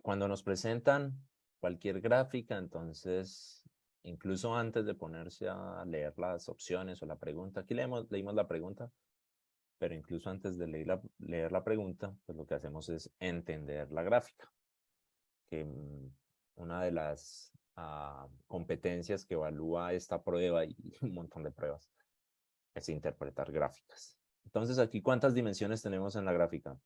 cuando nos presentan cualquier gráfica, entonces, incluso antes de ponerse a leer las opciones o la pregunta, aquí leímos la pregunta, pero incluso antes de leer la pregunta, pues lo que hacemos es entender la gráfica, que una de las competencias que evalúa esta prueba y un montón de pruebas es interpretar gráficas. Entonces, aquí, ¿cuántas dimensiones tenemos en la gráfica?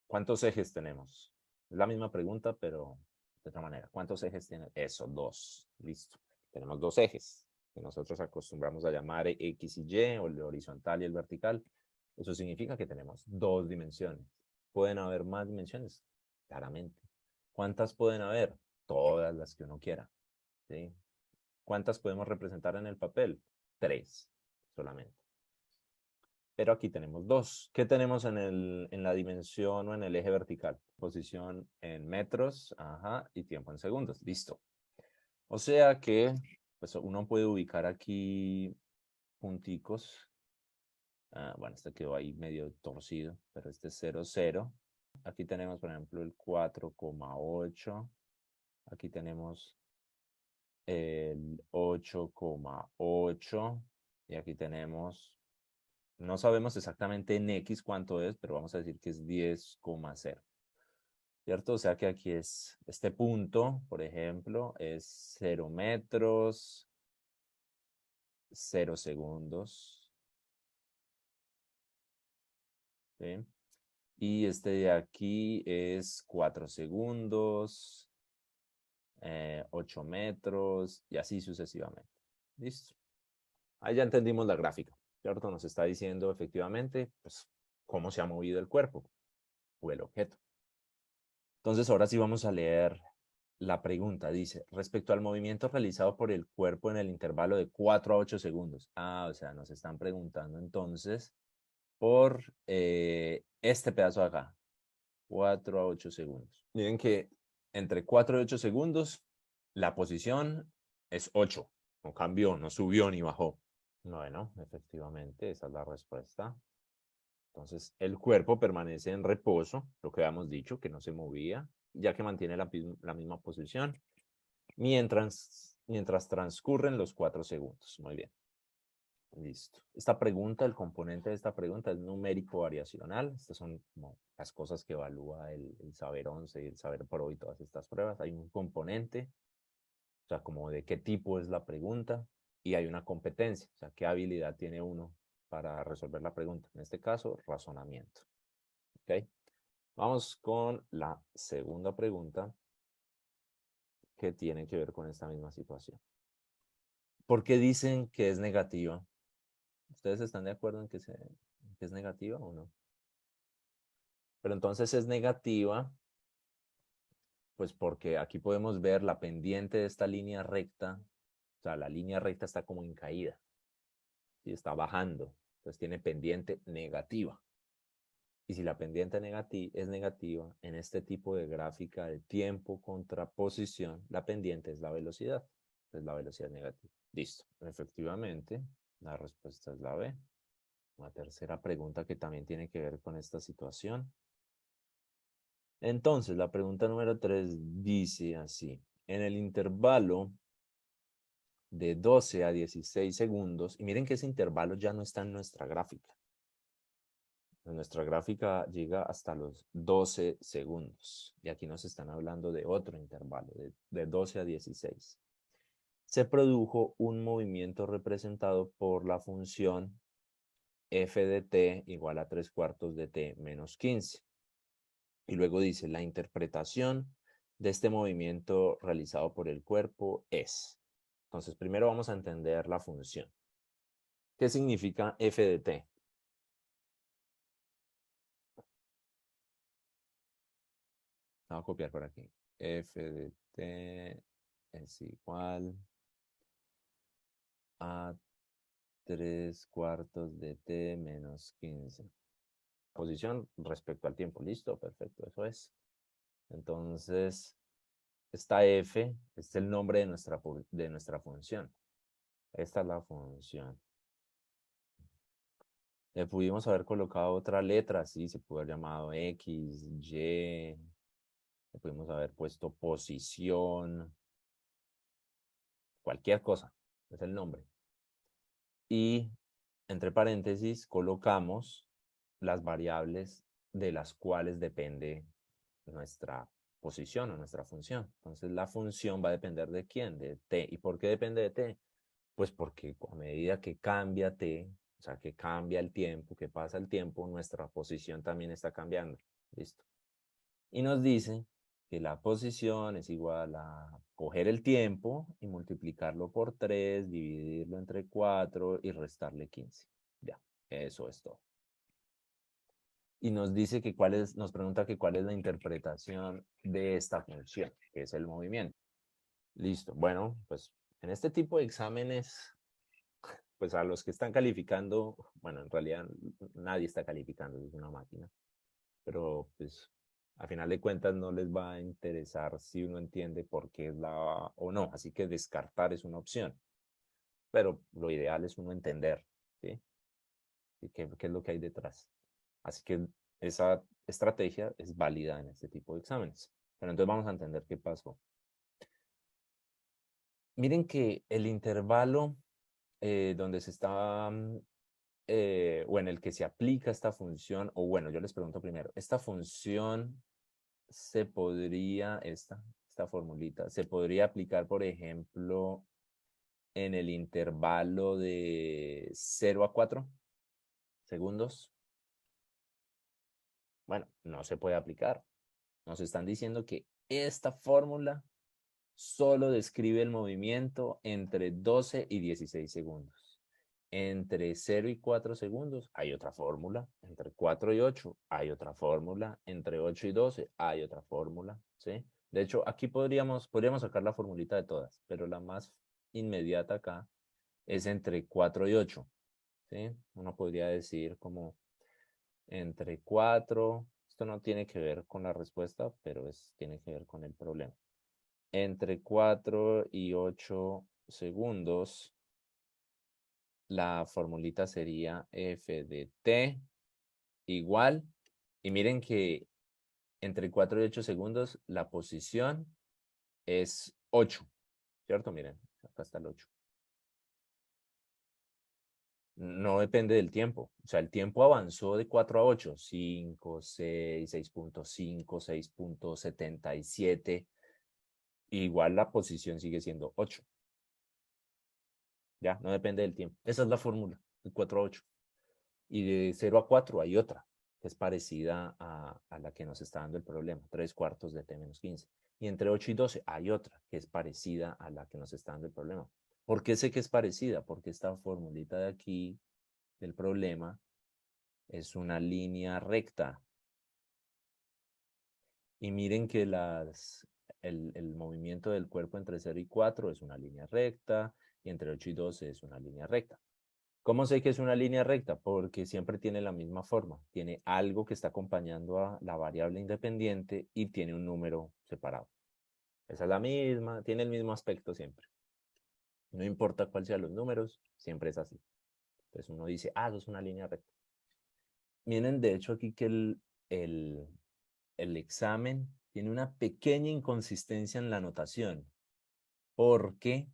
¿Cuántos ejes tenemos? Es la misma pregunta, pero de otra manera. ¿Cuántos ejes tiene? Eso, 2. Listo. Tenemos 2 ejes, que nosotros acostumbramos a llamar X y Y, o el horizontal y el vertical. Eso significa que tenemos 2 dimensiones. ¿Pueden haber más dimensiones? Claramente. ¿Cuántas pueden haber? Todas las que uno quiera. ¿Sí? ¿Cuántas podemos representar en el papel? 3 solamente. Pero aquí tenemos 2. ¿Qué tenemos en la dimensión o en el eje vertical? Posición en metros, ajá, y tiempo en segundos. Listo. O sea que pues, uno puede ubicar aquí punticos. Bueno, este quedó ahí medio torcido, pero este es 0, 0. Aquí tenemos, por ejemplo, el 4,8. Aquí tenemos el 8,8. Y aquí tenemos, no sabemos exactamente en X cuánto es, pero vamos a decir que es 10,0. ¿Cierto? O sea que aquí es este punto, por ejemplo, es 0 metros, 0 segundos. ¿Sí? Y este de aquí es 4 segundos, 8 metros y así sucesivamente. Listo. Ahí ya entendimos la gráfica, ¿cierto? Nos está diciendo efectivamente pues, cómo se ha movido el cuerpo o el objeto. Entonces ahora sí vamos a leer la pregunta. Dice, respecto al movimiento realizado por el cuerpo en el intervalo de 4 a 8 segundos. O sea, nos están preguntando entonces por este pedazo de acá. 4 a 8 segundos. Miren que entre 4 y 8 segundos la posición es 8. No cambió, no subió ni bajó. Bueno, efectivamente, esa es la respuesta. Entonces, el cuerpo permanece en reposo, lo que habíamos dicho, que no se movía, ya que mantiene la misma posición, mientras transcurren los 4 segundos. Muy bien. Listo. Esta pregunta, el componente de esta pregunta es numérico variacional. Estas son como las cosas que evalúa el Saber 11 y el Saber Pro y todas estas pruebas. Hay un componente, o sea, como de qué tipo es la pregunta, y hay una competencia, o sea, qué habilidad tiene uno para resolver la pregunta. En este caso, razonamiento. ¿Ok? Vamos con la segunda pregunta que tiene que ver con esta misma situación. ¿Por qué dicen que es negativa? ¿Ustedes están de acuerdo en que es negativa o no? Pero entonces es negativa, pues porque aquí podemos ver la pendiente de esta línea recta, o sea, la línea recta está como en caída, y está bajando, entonces tiene pendiente negativa. Y si la pendiente es negativa, en este tipo de gráfica de tiempo contra posición, la pendiente es la velocidad. Entonces la velocidad es negativa. Listo. Efectivamente, la respuesta es la B. Una tercera pregunta que también tiene que ver con esta situación. Entonces, la pregunta número 3 dice así. En el intervalo de 12 a 16 segundos, y miren que ese intervalo ya no está en nuestra gráfica. Nuestra gráfica llega hasta los 12 segundos. Y aquí nos están hablando de otro intervalo, de 12 a 16. Se produjo un movimiento representado por la función f de t igual a 3/4 de t menos 15. Y luego dice, la interpretación de este movimiento realizado por el cuerpo es. Entonces, primero vamos a entender la función. ¿Qué significa f de t? Vamos a copiar por aquí. F de t es igual a 3/4 de t menos 15. Posición respecto al tiempo. Listo, perfecto, eso es. Entonces, esta f es el nombre de nuestra función. Esta es la función. Le pudimos haber colocado otra letra, sí, se pudo haber llamado X, Y, le pudimos haber puesto posición, cualquier cosa, es el nombre. Y entre paréntesis colocamos las variables de las cuales depende nuestra posición o nuestra función. Entonces la función va a depender de quién, de t. ¿Y por qué depende de t? Pues porque a medida que cambia t, o sea, que cambia el tiempo, que pasa el tiempo, nuestra posición también está cambiando. ¿Listo? Y nos dice que la posición es igual a coger el tiempo y multiplicarlo por 3, dividirlo entre 4 y restarle 15. Ya, eso es todo. Y nos dice que nos pregunta que cuál es la interpretación de esta función, que es el movimiento. Listo. Bueno, pues en este tipo de exámenes, pues a los que están calificando, bueno, en realidad nadie está calificando, es una máquina, pero pues a final de cuentas no les va a interesar si uno entiende por qué es la o no, así que descartar es una opción, pero lo ideal es uno entender, ¿sí? ¿Y qué es lo que hay detrás? Así que esa estrategia es válida en este tipo de exámenes. Pero entonces vamos a entender qué pasó. Miren que el intervalo donde se está, o en el que se aplica esta función, o bueno, yo les pregunto primero, esta función se podría, esta formulita, se podría aplicar, por ejemplo, en el intervalo de 0 a 4 segundos. Bueno, no se puede aplicar. Nos están diciendo que esta fórmula solo describe el movimiento entre 12 y 16 segundos. Entre 0 y 4 segundos hay otra fórmula. Entre 4 y 8 hay otra fórmula. Entre 8 y 12 hay otra fórmula. ¿Sí? De hecho, aquí podríamos sacar la formulita de todas, pero la más inmediata acá es entre 4 y 8. ¿Sí? Uno podría decir como entre 4, esto no tiene que ver con la respuesta, pero tiene que ver con el problema. Entre 4 y 8 segundos, la formulita sería f de t igual, y miren que entre 4 y 8 segundos la posición es 8, ¿cierto? Miren, acá está el 8. No depende del tiempo, o sea, el tiempo avanzó de 4 a 8, 5, 6, 6.5, 6.77, igual la posición sigue siendo 8. Ya, no depende del tiempo. Esa es la fórmula, de 4 a 8. Y de 0 a 4 hay otra, que es parecida a la que nos está dando el problema, 3 cuartos de t menos 15. Y entre 8 y 12 hay otra, que es parecida a la que nos está dando el problema. ¿Por qué sé que es parecida? Porque esta formulita de aquí, del problema, es una línea recta. Y miren que el movimiento del cuerpo entre 0 y 4 es una línea recta, y entre 8 y 12 es una línea recta. ¿Cómo sé que es una línea recta? Porque siempre tiene la misma forma. Tiene algo que está acompañando a la variable independiente y tiene un número separado. Esa es la misma, tiene el mismo aspecto siempre. No importa cuál sean los números, siempre es así. Entonces uno dice, eso es una línea recta. Miren, de hecho, aquí que el, el examen tiene una pequeña inconsistencia en la notación, porque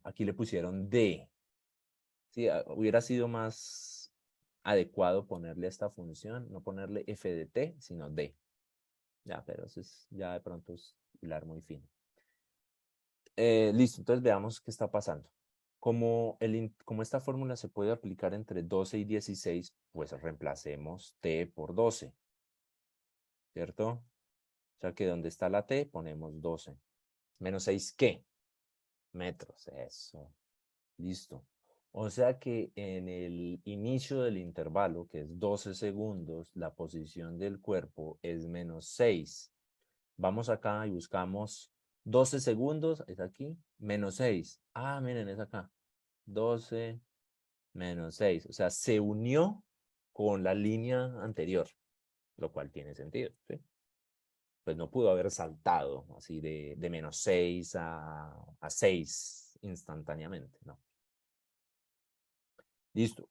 aquí le pusieron D. Sí, hubiera sido más adecuado ponerle esta función, no ponerle f de t, sino d. Ya, pero eso es ya de pronto es hilar muy fino. Listo, entonces veamos qué está pasando. Como esta fórmula se puede aplicar entre 12 y 16, pues reemplacemos t por 12, ¿cierto? O sea que donde está la t ponemos 12. Menos 6, ¿qué? Metros, eso. Listo. O sea que en el inicio del intervalo, que es 12 segundos, la posición del cuerpo es menos 6. Vamos acá y buscamos 12 segundos, es aquí, menos 6. Miren, es acá. 12 menos 6. O sea, se unió con la línea anterior, lo cual tiene sentido, ¿sí? Pues no pudo haber saltado así de menos 6 a 6 instantáneamente, ¿no? Listo.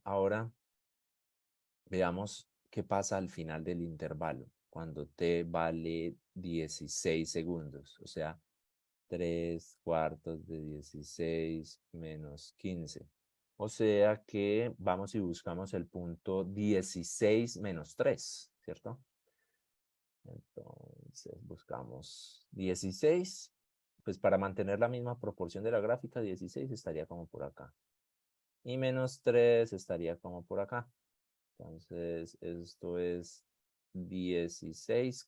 Ahora veamos qué pasa al final del intervalo. cuando t vale 16 segundos. O sea, 3/4 de 16 menos 15. O sea que vamos y buscamos el punto 16 menos 3, ¿cierto? Entonces buscamos 16. Pues para mantener la misma proporción de la gráfica, 16 estaría como por acá. Y menos 3 estaría como por acá. Entonces esto es 16,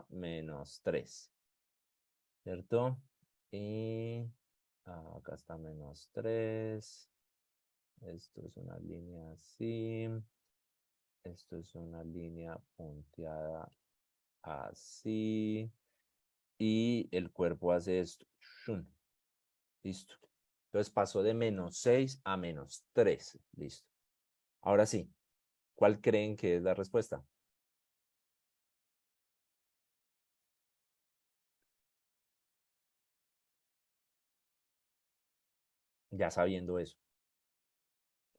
menos 3. ¿Cierto? Y acá está menos 3. Esto es una línea así. Esto es una línea punteada así. Y el cuerpo hace esto. ¡Shun! Listo. Entonces pasó de menos 6 a menos 3. Listo. Ahora sí, ¿cuál creen que es la respuesta? Ya sabiendo eso.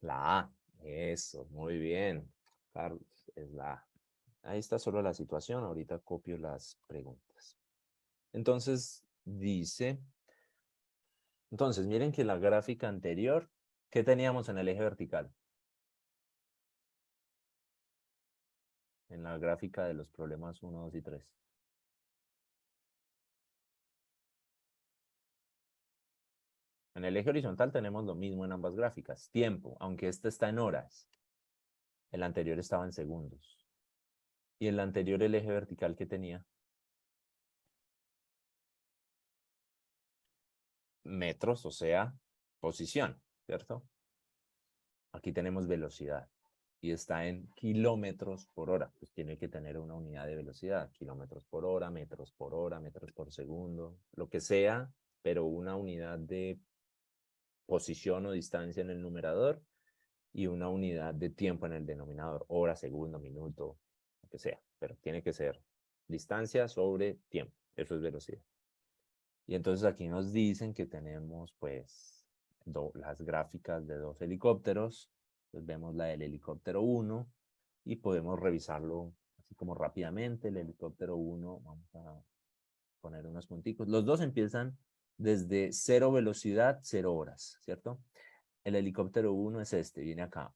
La A. Eso, muy bien. Carlos, es la A. Ahí está solo la situación. Ahorita copio las preguntas. Entonces, entonces miren que en la gráfica anterior, ¿qué teníamos en el eje vertical? En la gráfica de los problemas 1, 2 y 3. En el eje horizontal tenemos lo mismo en ambas gráficas. Tiempo, aunque este está en horas. El anterior estaba en segundos. Y el anterior, el eje vertical que tenía, metros, o sea, posición, ¿cierto? Aquí tenemos velocidad y está en kilómetros por hora. Pues tiene que tener una unidad de velocidad, kilómetros por hora, metros por segundo, lo que sea, pero una unidad de posición o distancia en el numerador y una unidad de tiempo en el denominador, hora, segundo, minuto, lo que sea, pero tiene que ser distancia sobre tiempo, eso es velocidad. Y entonces aquí nos dicen que tenemos pues las gráficas de dos helicópteros, pues vemos la del helicóptero 1 y podemos revisarlo así como rápidamente. El helicóptero 1, vamos a poner unos punticos. Los dos empiezan desde 0 velocidad, 0 horas, ¿cierto? El helicóptero 1 es este, viene acá.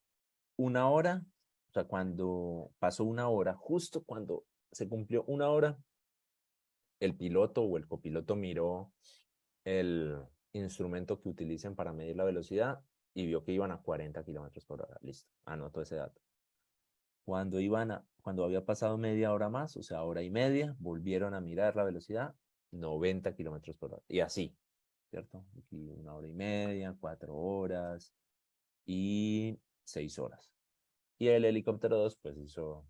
1 hora, o sea, cuando pasó 1 hora, justo cuando se cumplió 1 hora, el piloto o el copiloto miró el instrumento que utilicen para medir la velocidad y vio que iban a 40 kilómetros por hora. Listo, anotó ese dato. Cuando había pasado media hora más, o sea, hora y media, volvieron a mirar la velocidad, 90 kilómetros por hora. Y así, ¿cierto? Aquí 1 hora y media, 4 horas y 6 horas. Y el helicóptero 2 pues hizo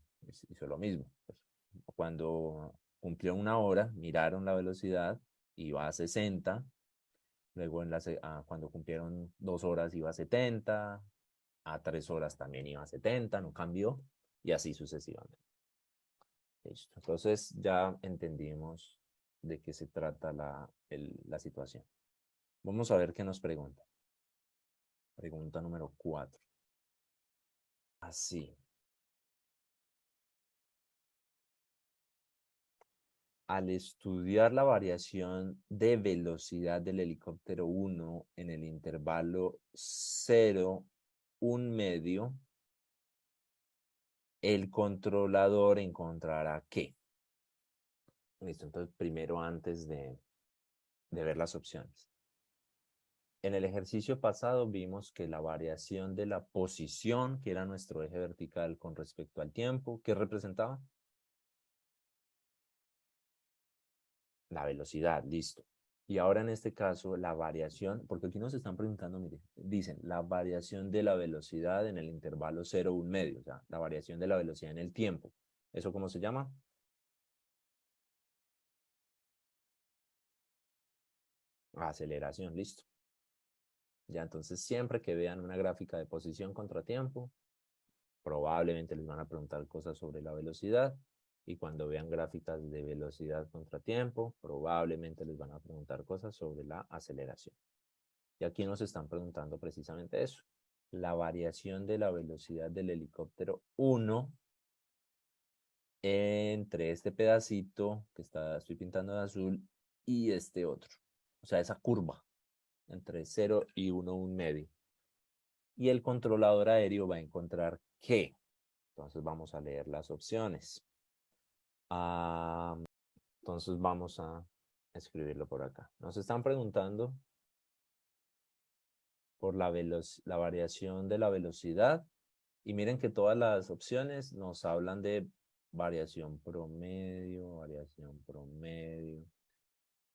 lo mismo. Pues, cuando cumplió 1 hora, miraron la velocidad, iba a 60. Luego cuando cumplieron 2 horas iba a 70, a 3 horas también iba a 70, no cambió, y así sucesivamente. Listo. Entonces ya entendimos de qué se trata la situación. Vamos a ver qué nos pregunta. Pregunta número 4. Así. Al estudiar la variación de velocidad del helicóptero 1 en el intervalo 0, 1/2, el controlador encontrará qué. Listo, entonces primero antes de ver las opciones. En el ejercicio pasado vimos que la variación de la posición, que era nuestro eje vertical con respecto al tiempo, ¿qué representaba? La velocidad, listo. Y ahora en este caso, la variación, porque aquí nos están preguntando, mire, dicen la variación de la velocidad en el intervalo 0, 1/2, o sea, la variación de la velocidad en el tiempo. ¿Eso cómo se llama? Aceleración, listo. Ya, entonces siempre que vean una gráfica de posición contra tiempo, probablemente les van a preguntar cosas sobre la velocidad. Y cuando vean gráficas de velocidad contra tiempo, probablemente les van a preguntar cosas sobre la aceleración. Y aquí nos están preguntando precisamente eso. La variación de la velocidad del helicóptero 1 entre este pedacito que estoy pintando de azul y este otro. O sea, esa curva entre 0 y 1, un medio. Y el controlador aéreo va a encontrar qué. Entonces vamos a leer las opciones. Entonces vamos a escribirlo por acá. Nos están preguntando por la variación de la velocidad. Y miren que todas las opciones nos hablan de variación promedio, variación promedio,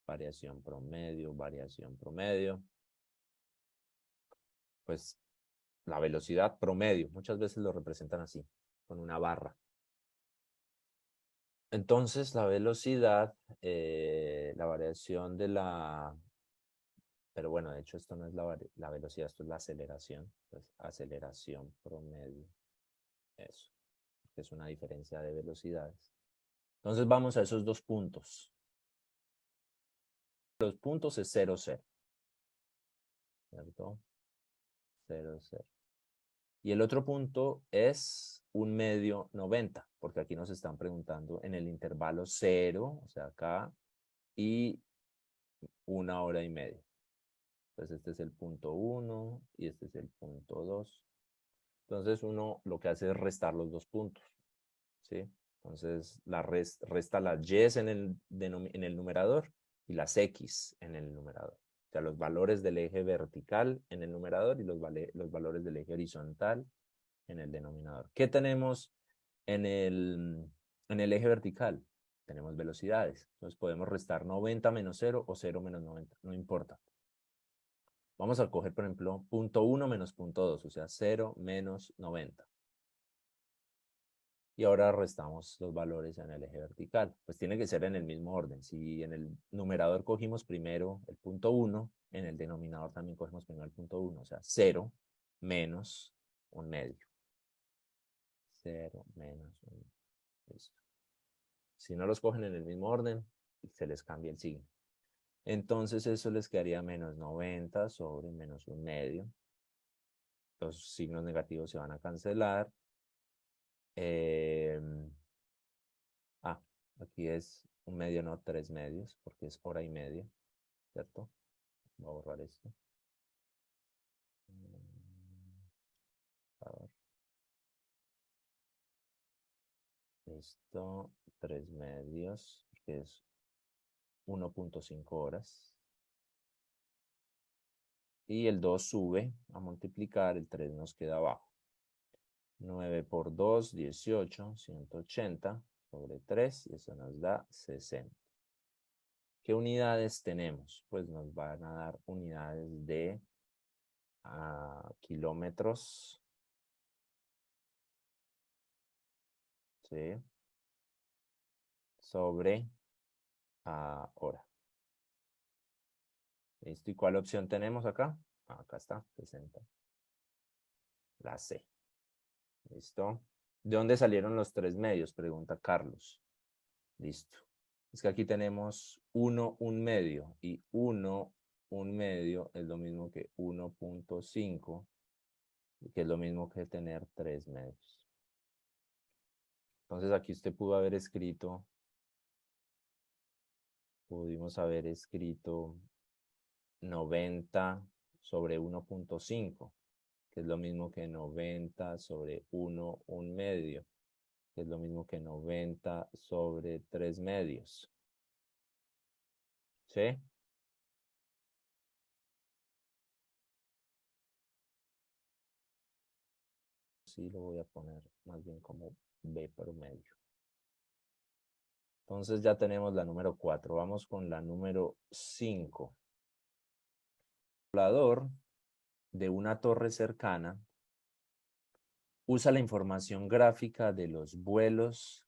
variación promedio, variación promedio. Pues la velocidad promedio, muchas veces lo representan así, con una barra. Entonces la velocidad, la variación de la... Pero bueno, de hecho esto no es la velocidad, esto es la aceleración. Entonces, aceleración promedio, eso, que es una diferencia de velocidades. Entonces vamos a esos dos puntos. Los puntos es 0, 0. ¿Cierto? 0, 0. Y el otro punto es un medio 90, porque aquí nos están preguntando en el intervalo 0, o sea, acá, y 1 hora y media. Entonces este es el punto 1 y este es el punto 2. Entonces uno lo que hace es restar los dos puntos, ¿sí? Entonces resta las y en el numerador y las x en el numerador. O sea, los valores del eje vertical en el numerador y los valores del eje horizontal en el denominador. ¿Qué tenemos en el eje vertical? Tenemos velocidades. Entonces podemos restar 90 menos 0 o 0 menos 90, no importa. Vamos a coger, por ejemplo, punto 1 menos punto 2, o sea, 0 menos 90. Y ahora restamos los valores en el eje vertical. Pues tiene que ser en el mismo orden. Si en el numerador cogimos primero el punto 1, en el denominador también cogemos primero el punto 1. O sea, 0 menos un medio. 0 menos un medio. Listo. Si no los cogen en el mismo orden, se les cambia el signo. Entonces eso les quedaría menos 90 sobre menos un medio. Los signos negativos se van a cancelar. Aquí es un medio, no 3 medios, porque es hora y media, ¿cierto? Voy a borrar esto. A ver. Listo, 3 medios, que es 1.5 horas. Y el 2 sube a multiplicar, el 3 nos queda abajo. 9 por 2, 18, 180 sobre 3, y eso nos da 60. ¿Qué unidades tenemos? Pues nos van a dar unidades de kilómetros. ¿Sí? Sobre hora. ¿Listo? ¿Y cuál opción tenemos acá? Acá está, 60. La C. ¿Listo? ¿De dónde salieron los 3 medios? Pregunta Carlos. Listo. Es que aquí tenemos 1, un medio. Y 1, un medio es lo mismo que 1.5, que es lo mismo que tener 3 medios. Entonces aquí usted pudo haber escrito, pudimos haber escrito 90 sobre 1.5, que es lo mismo que 90 sobre 1, un medio, que es lo mismo que 90 sobre 3 medios. ¿Sí? Sí, lo voy a poner más bien como B promedio. Entonces ya tenemos la número 4. Vamos con la número 5. El volador de una torre cercana usa la información gráfica de los vuelos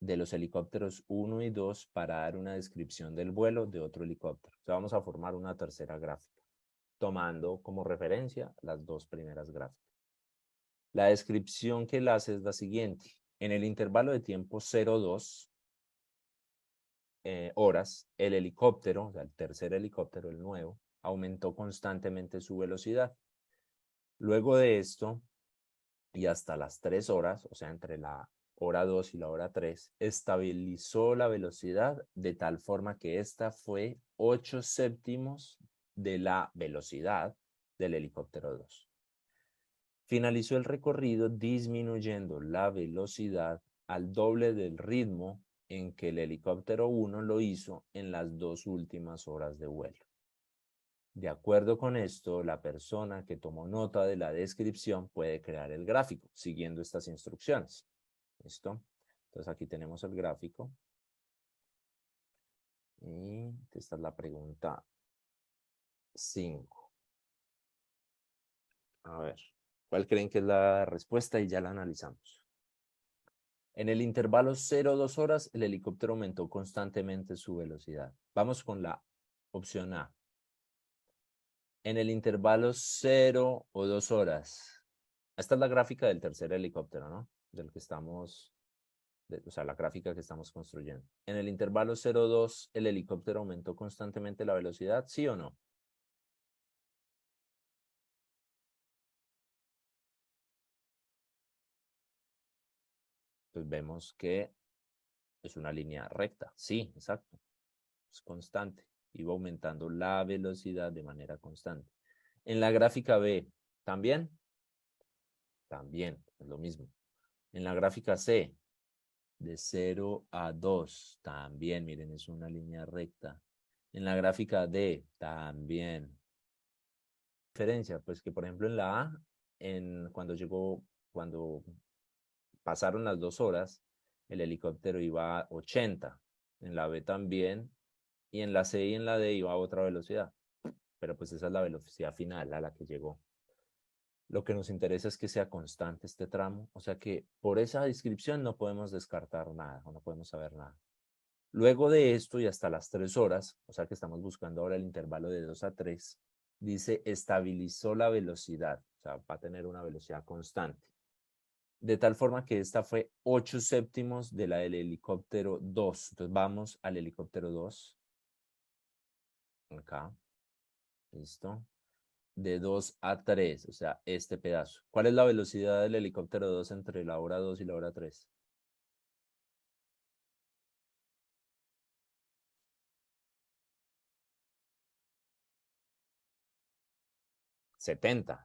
de los helicópteros 1 y 2 para dar una descripción del vuelo de otro helicóptero. O sea, vamos a formar una tercera gráfica, tomando como referencia las dos primeras gráficas. La descripción que él hace es la siguiente. En el intervalo de tiempo 0,2 horas, el helicóptero, o sea, el tercer helicóptero, el nuevo, aumentó constantemente su velocidad. Luego de esto, y hasta las 3 horas, o sea, entre la hora 2 y la hora 3, estabilizó la velocidad de tal forma que esta fue 8 séptimos de la velocidad del helicóptero 2. Finalizó el recorrido disminuyendo la velocidad al doble del ritmo en que el helicóptero 1 lo hizo en las 2 últimas horas de vuelo. De acuerdo con esto, la persona que tomó nota de la descripción puede crear el gráfico siguiendo estas instrucciones. ¿Listo? Entonces aquí tenemos el gráfico. Y esta es la pregunta 5. A ver, ¿cuál creen que es la respuesta? Y ya la analizamos. En el intervalo 0-2 horas, el helicóptero aumentó constantemente su velocidad. Vamos con la opción A. En el intervalo 0 o 2 horas. Esta es la gráfica del tercer helicóptero, ¿no? Del que estamos, o sea, la gráfica que estamos construyendo. En el intervalo 0-2, ¿el helicóptero aumentó constantemente la velocidad? ¿Sí o no? Pues vemos que es una línea recta. Sí, exacto. Es constante. Iba aumentando la velocidad de manera constante. En la gráfica B, ¿también? También, es lo mismo. En la gráfica C, de 0 a 2, también, miren, es una línea recta. En la gráfica D, también. Diferencia, pues que por ejemplo en la A, cuando pasaron las 2 horas, el helicóptero iba a 80. En la B también. Y en la C y en la D iba a otra velocidad. Pero pues esa es la velocidad final a la que llegó. Lo que nos interesa es que sea constante este tramo, o sea que por esa descripción no podemos descartar nada o no podemos saber nada. Luego de esto y hasta las 3 horas, o sea que estamos buscando ahora el intervalo de 2 a 3, dice estabilizó la velocidad, o sea, va a tener una velocidad constante. De tal forma que esta fue 8 séptimos de la del helicóptero 2. Entonces vamos al helicóptero 2. Acá. Listo. De 2 a 3, o sea, este pedazo. ¿Cuál es la velocidad del helicóptero 2 entre la hora 2 y la hora 3? 70.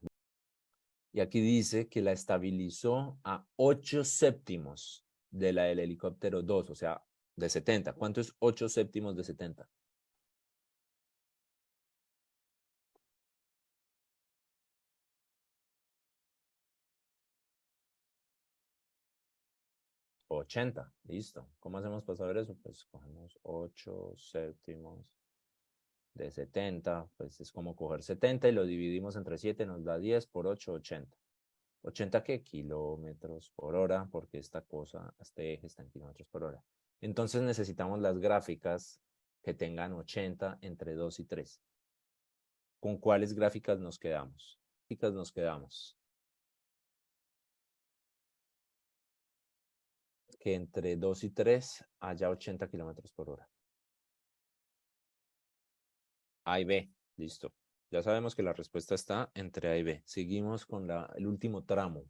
Y aquí dice que la estabilizó a 8 séptimos de la del helicóptero 2, o sea, de 70. ¿Cuánto es 8 séptimos de 70? 80. Listo. ¿Cómo hacemos para saber eso? Pues cogemos 8 séptimos de 70, pues es como coger 70 y lo dividimos entre 7, nos da 10 por 8, 80. ¿80 qué? Kilómetros por hora, porque este eje está en kilómetros por hora. Entonces necesitamos las gráficas que tengan 80 entre 2 y 3. ¿Con cuáles gráficas nos quedamos? Gráficas nos quedamos. Que entre 2 y 3 haya 80 kilómetros por hora. A y B, listo. Ya sabemos que la respuesta está entre A y B. Seguimos con el último tramo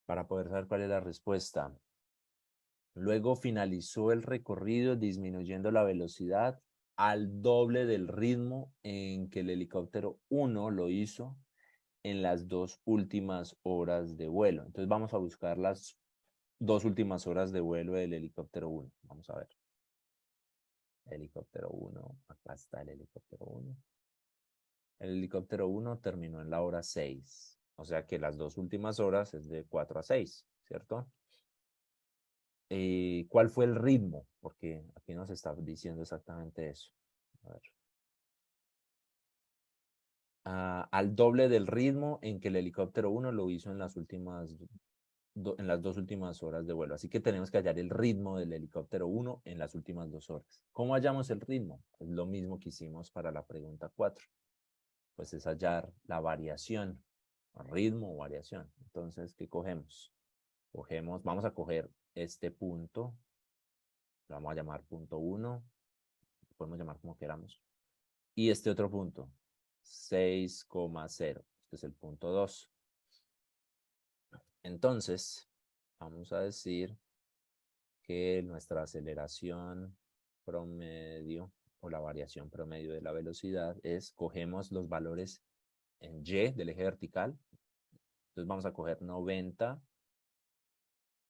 para poder saber cuál es la respuesta. Luego finalizó el recorrido disminuyendo la velocidad al doble del ritmo en que el helicóptero 1 lo hizo en las 2 últimas horas de vuelo. Entonces vamos a buscar las 2 últimas horas de vuelo del helicóptero 1. Vamos a ver. Helicóptero 1, acá está el helicóptero 1. El helicóptero 1 terminó en la hora 6. O sea que las 2 últimas horas es de 4 a 6, ¿cierto? ¿Cuál fue el ritmo? Porque aquí nos está diciendo exactamente eso. A ver. Al doble del ritmo en que el helicóptero 1 lo hizo en las en las 2 últimas horas de vuelo. Así que tenemos que hallar el ritmo del helicóptero 1 en las últimas 2 horas. ¿Cómo hallamos el ritmo? Es lo mismo que hicimos para la pregunta 4. Pues es hallar la variación, ritmo o variación. Entonces, ¿qué cogemos? Vamos a coger este punto, lo vamos a llamar punto 1, podemos llamar como queramos. Y este otro punto, 6,0. Este es el punto 2. Entonces, vamos a decir que nuestra aceleración promedio o la variación promedio de la velocidad es, cogemos los valores en Y del eje vertical. Entonces vamos a coger 90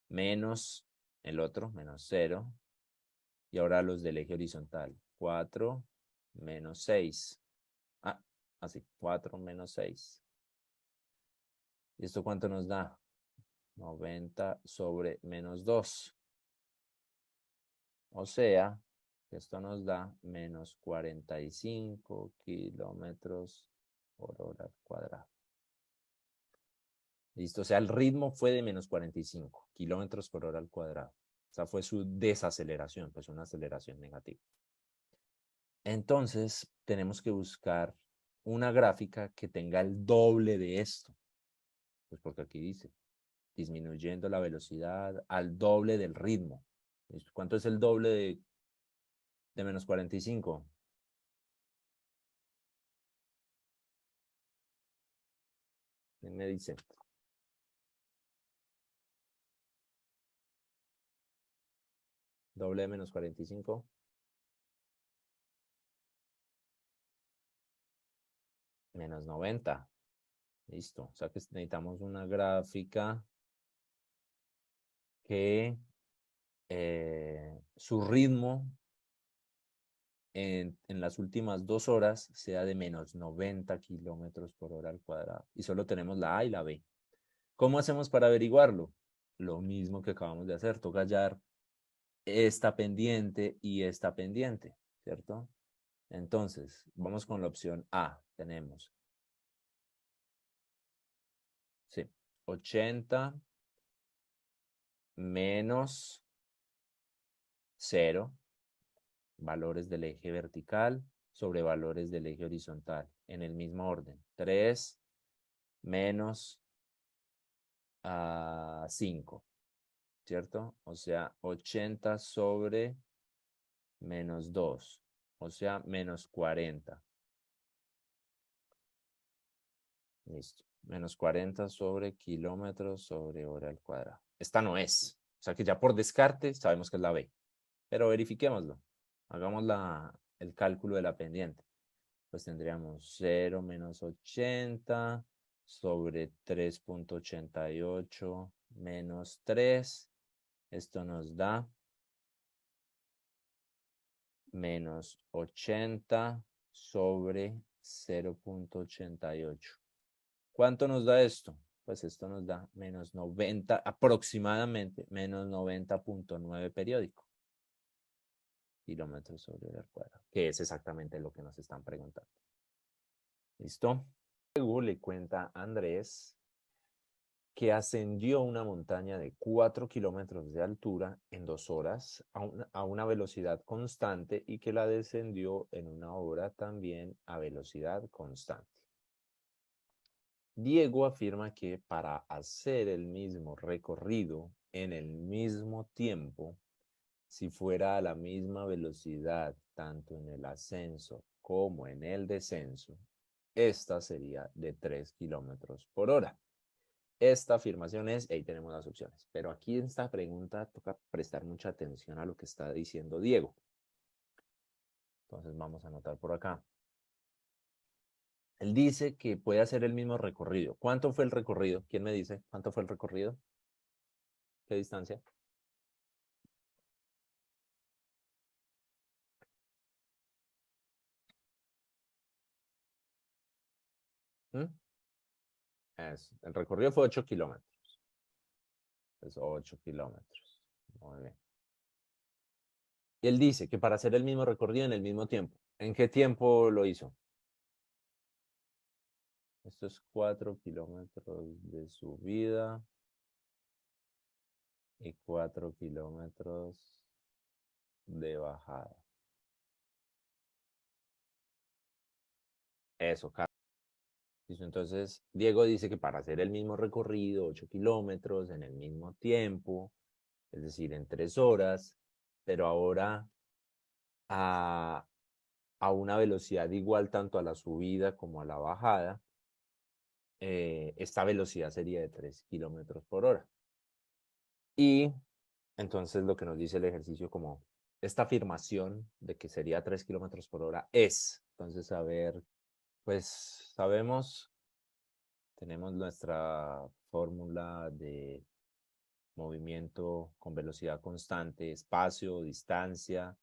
menos el otro, menos 0. Y ahora los del eje horizontal. 4 menos 6. Así, 4 menos 6. ¿Y esto cuánto nos da? 90 sobre menos 2. O sea, que esto nos da menos 45 kilómetros por hora al cuadrado. Listo, o sea, el ritmo fue de menos 45 kilómetros por hora al cuadrado. O sea, fue su desaceleración, pues una aceleración negativa. Entonces, tenemos que buscar una gráfica que tenga el doble de esto. Pues porque aquí dice, disminuyendo la velocidad al doble del ritmo. ¿Cuánto es el doble de menos 45? ¿Quién me dice? Doble de menos 45. Menos 90. Listo. O sea que necesitamos una gráfica que su ritmo en las últimas 2 horas sea de menos 90 kilómetros por hora al cuadrado. Y solo tenemos la A y la B. ¿Cómo hacemos para averiguarlo? Lo mismo que acabamos de hacer. Toca hallar esta pendiente y esta pendiente, ¿cierto? Entonces, vamos con la opción A. Tenemos, sí, 80 menos 0, valores del eje vertical sobre valores del eje horizontal, en el mismo orden. 3 menos 5, ¿cierto? O sea, 80 sobre menos 2, o sea, menos 40. Listo. Menos 40 sobre kilómetros sobre hora al cuadrado. Esta no es. O sea que ya por descarte sabemos que es la B. Pero verifiquémoslo. Hagamos el cálculo de la pendiente. Pues tendríamos 0 menos 80 sobre 3.88 menos 3. Esto nos da menos 80 sobre 0.88. ¿Cuánto nos da esto? Pues esto nos da menos 90, aproximadamente menos 90.9 periódico. Kilómetros sobre el cuadrado, que es exactamente lo que nos están preguntando. ¿Listo? Luego le cuenta a Andrés que ascendió una montaña de 4 kilómetros de altura en 2 horas a una velocidad constante y que la descendió en 1 hora también a velocidad constante. Diego afirma que para hacer el mismo recorrido en el mismo tiempo, si fuera a la misma velocidad tanto en el ascenso como en el descenso, esta sería de 3 kilómetros por hora. Esta afirmación es, ahí tenemos las opciones, pero aquí en esta pregunta toca prestar mucha atención a lo que está diciendo Diego. Entonces vamos a anotar por acá. Él dice que puede hacer el mismo recorrido. ¿Cuánto fue el recorrido? ¿Quién me dice cuánto fue el recorrido? ¿Qué distancia? ¿Mm? El recorrido fue 8 kilómetros. Es 8 kilómetros. Muy bien. Y él dice que para hacer el mismo recorrido en el mismo tiempo. ¿En qué tiempo lo hizo? Esto es 4 kilómetros de subida y 4 kilómetros de bajada. Eso, Carlos. Entonces, Diego dice que para hacer el mismo recorrido, 8 kilómetros en el mismo tiempo, es decir, en 3 horas, pero ahora a, a una velocidad igual tanto a la subida como a la bajada, esta velocidad sería de 3 kilómetros por hora. Y entonces lo que nos dice el ejercicio como esta afirmación de que sería 3 kilómetros por hora es. Entonces, a ver, pues sabemos, tenemos nuestra fórmula de movimiento con velocidad constante, espacio, distancia,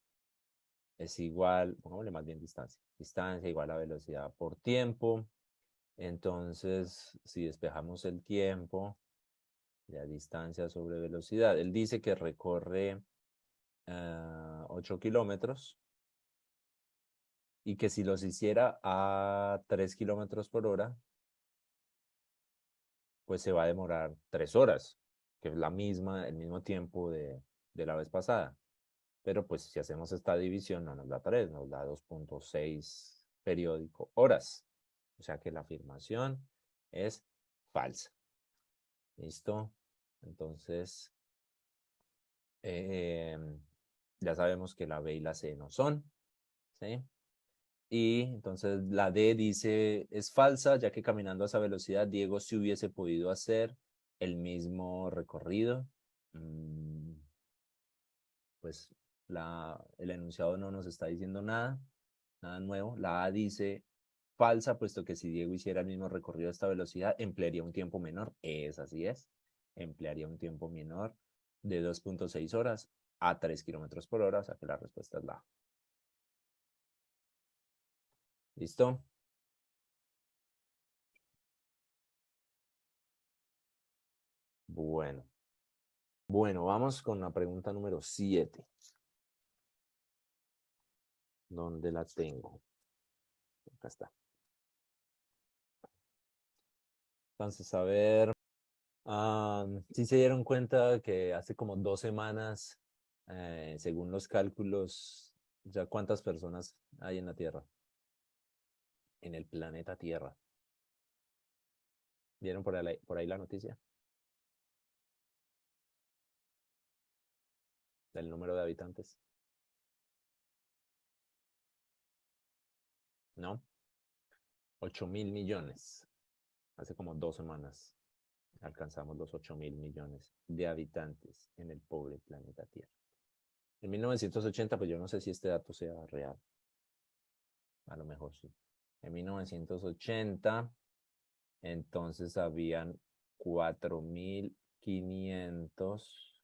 es igual, pongámosle más bien distancia, distancia igual a velocidad por tiempo. Entonces, si despejamos el tiempo, la distancia sobre velocidad, él dice que recorre 8 kilómetros y que si los hiciera a 3 kilómetros por hora, pues se va a demorar 3 horas, que es la misma, el mismo tiempo de la vez pasada. Pero pues si hacemos esta división no nos da 3, nos da 2.6 periódico horas. O sea que la afirmación es falsa. ¿Listo? Entonces, eh, ya sabemos que la B y la C no son. ¿Sí? Y entonces la D dice es falsa, ya que caminando a esa velocidad Diego sí hubiese podido hacer el mismo recorrido. Pues el enunciado no nos está diciendo nada, nada nuevo. La A dice falsa, puesto que si Diego hiciera el mismo recorrido a esta velocidad, emplearía un tiempo menor. Así es. Emplearía un tiempo menor de 2.6 horas a 3 kilómetros por hora, o sea que la respuesta es la A. ¿Listo? Bueno. Bueno, vamos con la pregunta número 7. ¿Dónde la tengo? Acá está. Entonces, a ver, si se dieron cuenta que hace como 2 semanas, según los cálculos, ya cuántas personas hay en la Tierra, en el planeta Tierra. ¿Vieron por ahí la noticia del número de habitantes? ¿No? 8.000 millones. Hace como 2 semanas alcanzamos los 8.000 millones de habitantes en el pobre planeta Tierra. En 1980, pues yo no sé si este dato sea real. A lo mejor sí. En 1980, entonces habían 4.500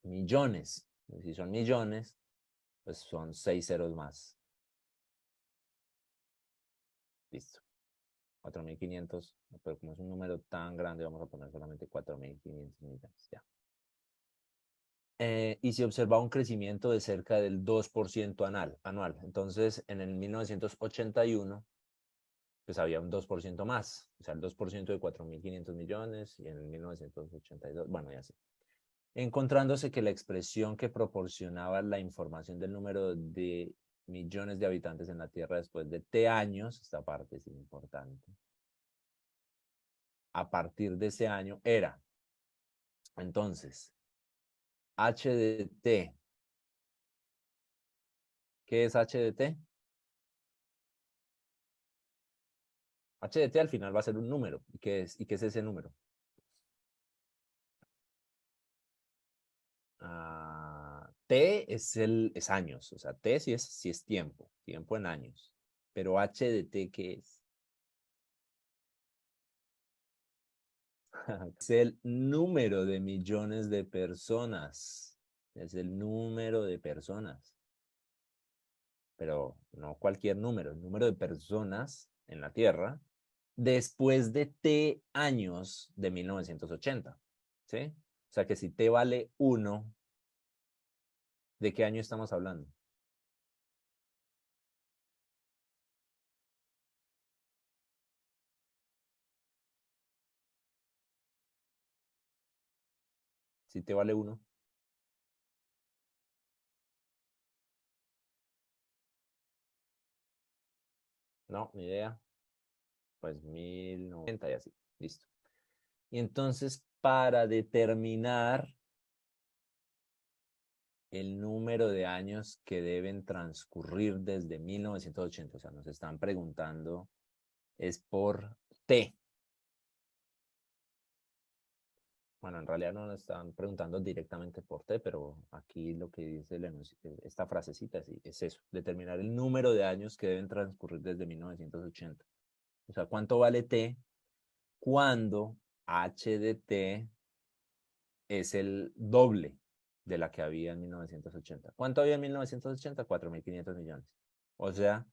millones. Si son millones, pues son 6 ceros más. Listo. 4.500, pero como es un número tan grande, vamos a poner solamente 4.500 millones. Ya. Y se observa un crecimiento de cerca del 2% anual. Entonces, en el 1981, pues había un 2% más, o sea, el 2% de 4.500 millones y en el 1982, bueno, y así. Encontrándose que la expresión que proporcionaba la información del número de millones de habitantes en la Tierra después de T años, esta parte es importante, a partir de ese año era, entonces, H de T. ¿Qué es H de T? H de T al final va a ser un número. ¿Y qué es ese número? T es años, o sea, T sí es tiempo en años. Pero H de T, ¿qué es? Es el número de millones de personas. Es el número de personas. Pero no cualquier número, el número de personas en la Tierra después de T años de 1980. ¿Sí? O sea que si T vale 1, ¿de qué año estamos hablando? Si T vale 1, no, ni idea. Pues 1090 y así. Listo. Y entonces, para determinar el número de años que deben transcurrir desde 1980, o sea, nos están preguntando, es por T. Bueno, en realidad no nos están preguntando directamente por T, pero aquí lo que dice esta frasecita es eso, determinar el número de años que deben transcurrir desde 1980. O sea, ¿cuánto vale T cuando H de T es el doble de la que había en 1980? ¿Cuánto había en 1980? 4.500 millones. O sea,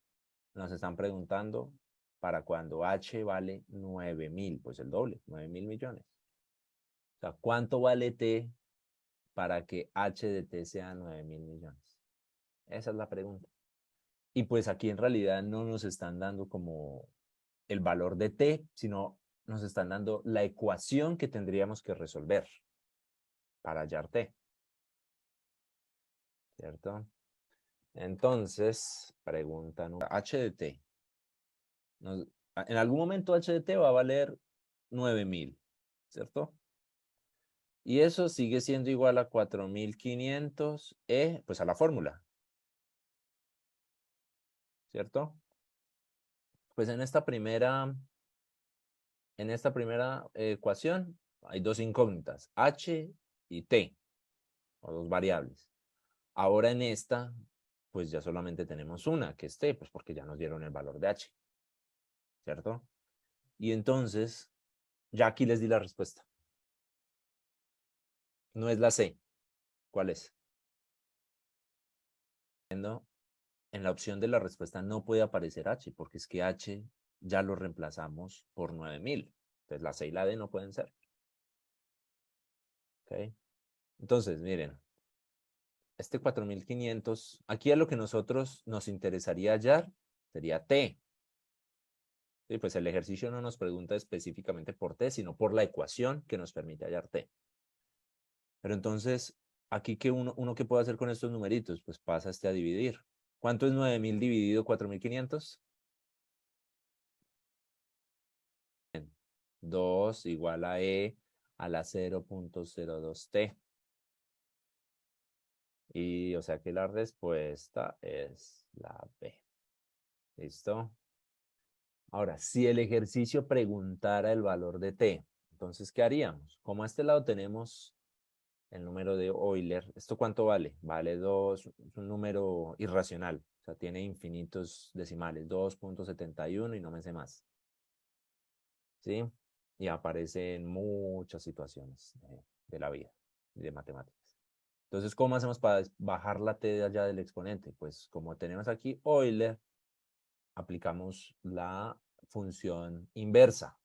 nos están preguntando para cuando H vale 9.000, pues el doble, 9.000 millones. O sea, ¿cuánto vale T para que H de T sea 9.000 millones? Esa es la pregunta. Y pues aquí en realidad no nos están dando como el valor de T, sino nos están dando la ecuación que tendríamos que resolver para hallar T. ¿Cierto? Entonces, pregunta número H de T. En algún momento H de T va a valer 9.000, ¿cierto? Y eso sigue siendo igual a 4.500 pues a la fórmula, ¿cierto? Pues en esta primera ecuación hay dos incógnitas, H y T, o dos variables. Ahora en esta, pues ya solamente tenemos una, que es T, pues porque ya nos dieron el valor de H, ¿cierto? Y entonces, ya aquí les di la respuesta. No es la C. ¿Cuál es? En la opción de la respuesta no puede aparecer H, porque es que H ya lo reemplazamos por 9.000. Entonces la C y la D no pueden ser. ¿Okay? Entonces, miren, este 4.500, aquí a lo que nosotros nos interesaría hallar sería T. Sí, pues el ejercicio no nos pregunta específicamente por T, sino por la ecuación que nos permite hallar T. Pero entonces, aquí que uno ¿qué puede hacer con estos numeritos? Pues pasa a dividir. ¿Cuánto es 9.000 dividido 4.500? 2 igual a E a la 0.02T. Y o sea que la respuesta es la B. ¿Listo? Ahora, si el ejercicio preguntara el valor de T, entonces, ¿qué haríamos? Como a este lado tenemos el número de Euler, ¿esto cuánto vale? Vale 2, es un número irracional, o sea, tiene infinitos decimales, 2.71 y no me sé más. ¿Sí? Y aparece en muchas situaciones de la vida y de matemáticas. Entonces, ¿cómo hacemos para bajar la t de allá del exponente? Pues como tenemos aquí Euler, aplicamos la función inversa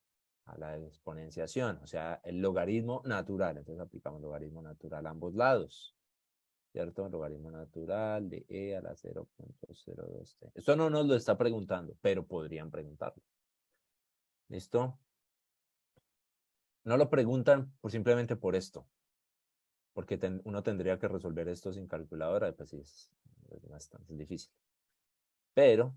a la exponenciación, o sea, el logaritmo natural. Entonces aplicamos logaritmo natural a ambos lados, ¿cierto? Logaritmo natural de e a la 0.02t. Esto no nos lo está preguntando, pero podrían preguntarlo. ¿Listo? No lo preguntan simplemente por esto, porque uno tendría que resolver esto sin calculadora, pues sí, es bastante difícil. Pero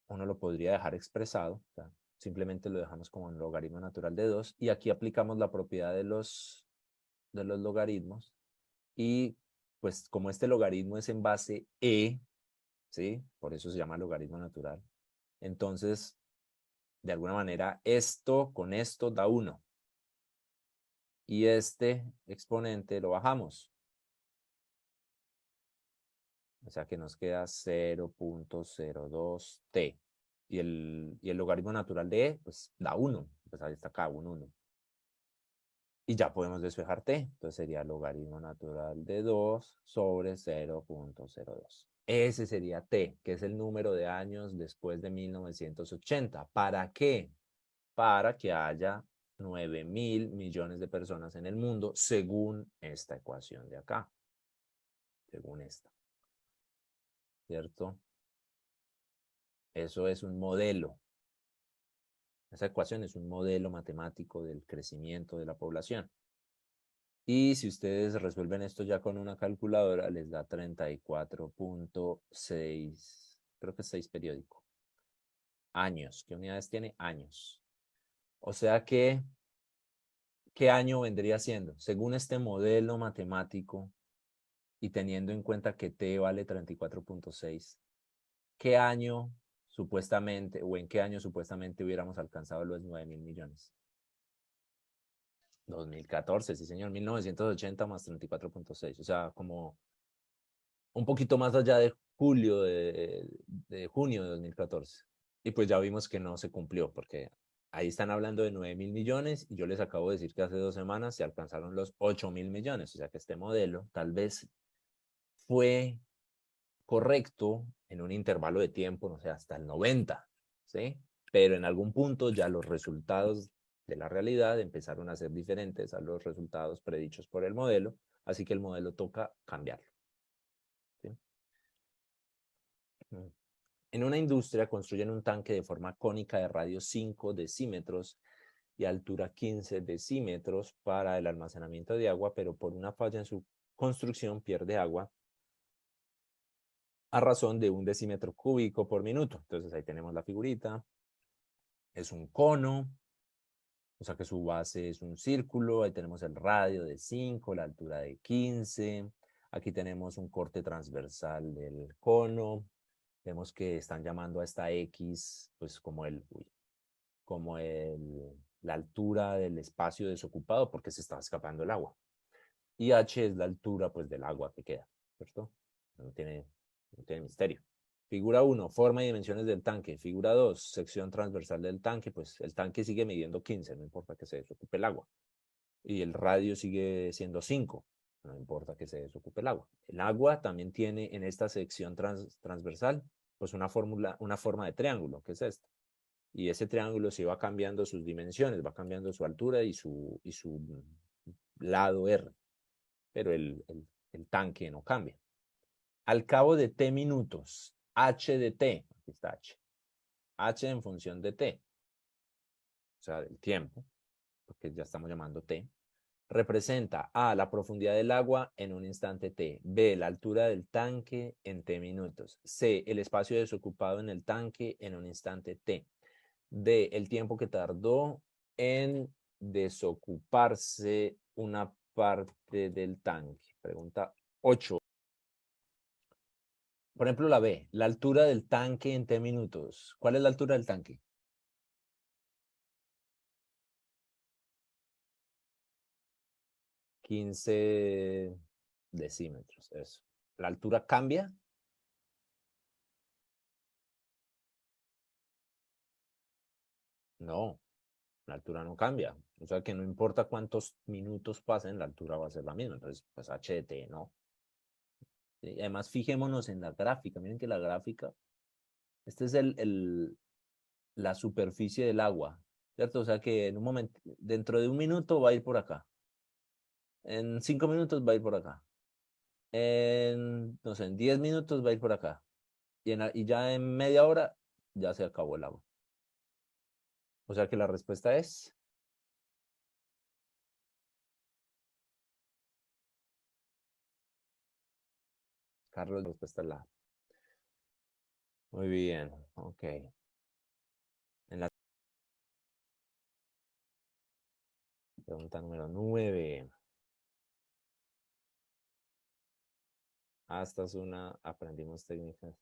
uno lo podría dejar expresado, o sea, simplemente lo dejamos como un logaritmo natural de 2 y aquí aplicamos la propiedad de los logaritmos y pues como este logaritmo es en base e, ¿sí? Por eso se llama logaritmo natural. Entonces, de alguna manera, esto con esto da 1. Y este exponente lo bajamos. O sea que nos queda 0.02t. Y el logaritmo natural de e, pues da 1. Pues ahí está acá, 1, 1. Y ya podemos despejar t. Entonces sería logaritmo natural de 2 sobre 0.02. Ese sería t, que es el número de años después de 1980. ¿Para qué? Para que haya 9.000 millones de personas en el mundo según esta ecuación de acá. Según esta. ¿Cierto? Eso es un modelo. Esa ecuación es un modelo matemático del crecimiento de la población. Y si ustedes resuelven esto ya con una calculadora, les da 34.6, creo que es 6 periódico. Años. ¿Qué unidades tiene? Años. O sea que, ¿qué año vendría siendo? Según este modelo matemático y teniendo en cuenta que T vale 34.6, ¿qué año supuestamente o en qué año supuestamente hubiéramos alcanzado los 9.000 millones? 2014, sí señor, 1980 más 34.6, o sea, como un poquito más allá de julio, de junio de 2014. Y pues ya vimos que no se cumplió, porque ahí están hablando de 9.000 millones y yo les acabo de decir que hace 2 semanas se alcanzaron los 8.000 millones, o sea que este modelo tal vez fue correcto en un intervalo de tiempo, no sé, hasta el 90, ¿sí? Pero en algún punto ya los resultados de la realidad empezaron a ser diferentes a los resultados predichos por el modelo, así que el modelo toca cambiarlo, ¿sí? En una industria construyen un tanque de forma cónica de radio 5 decímetros y altura 15 decímetros para el almacenamiento de agua, pero por una falla en su construcción pierde agua a razón de 1 decímetro cúbico por minuto. Entonces ahí tenemos la figurita. Es un cono, o sea que su base es un círculo. Ahí tenemos el radio de 5, la altura de 15. Aquí tenemos un corte transversal del cono. Vemos que están llamando a esta X, pues la altura del espacio desocupado porque se está escapando el agua. Y H es la altura, pues, del agua que queda, ¿cierto? No tiene misterio. Figura 1, forma y dimensiones del tanque. Figura 2, sección transversal del tanque. Pues el tanque sigue midiendo 15, no importa que se desocupe el agua. Y el radio sigue siendo 5, no importa que se desocupe el agua. El agua también tiene en esta sección transversal, pues una forma de triángulo, que es esta. Y ese triángulo sí va cambiando sus dimensiones, va cambiando su altura y su lado R. Pero el tanque no cambia. Al cabo de t minutos, h de t, aquí está h en función de t, o sea, del tiempo, porque ya estamos llamando t, representa a la profundidad del agua en un instante t, b la altura del tanque en t minutos, c el espacio desocupado en el tanque en un instante t, d el tiempo que tardó en desocuparse una parte del tanque. Pregunta 8. Por ejemplo, la B, la altura del tanque en T minutos. ¿Cuál es la altura del tanque? 15 decímetros, eso. ¿La altura cambia? No, la altura no cambia. O sea que no importa cuántos minutos pasen, la altura va a ser la misma. Entonces, pues h de t, ¿no? Y además, fijémonos en la gráfica. Miren que la gráfica, este es la superficie del agua, ¿cierto? O sea que en un momento, dentro de un minuto va a ir por acá. En 5 minutos va a ir por acá. No sé, en 10 minutos va a ir por acá. Y ya en media hora ya se acabó el agua. O sea que la respuesta es, Carlos, la respuesta es la A. Muy bien, ok. En la pregunta número 9. Esta es una, aprendimos técnicas.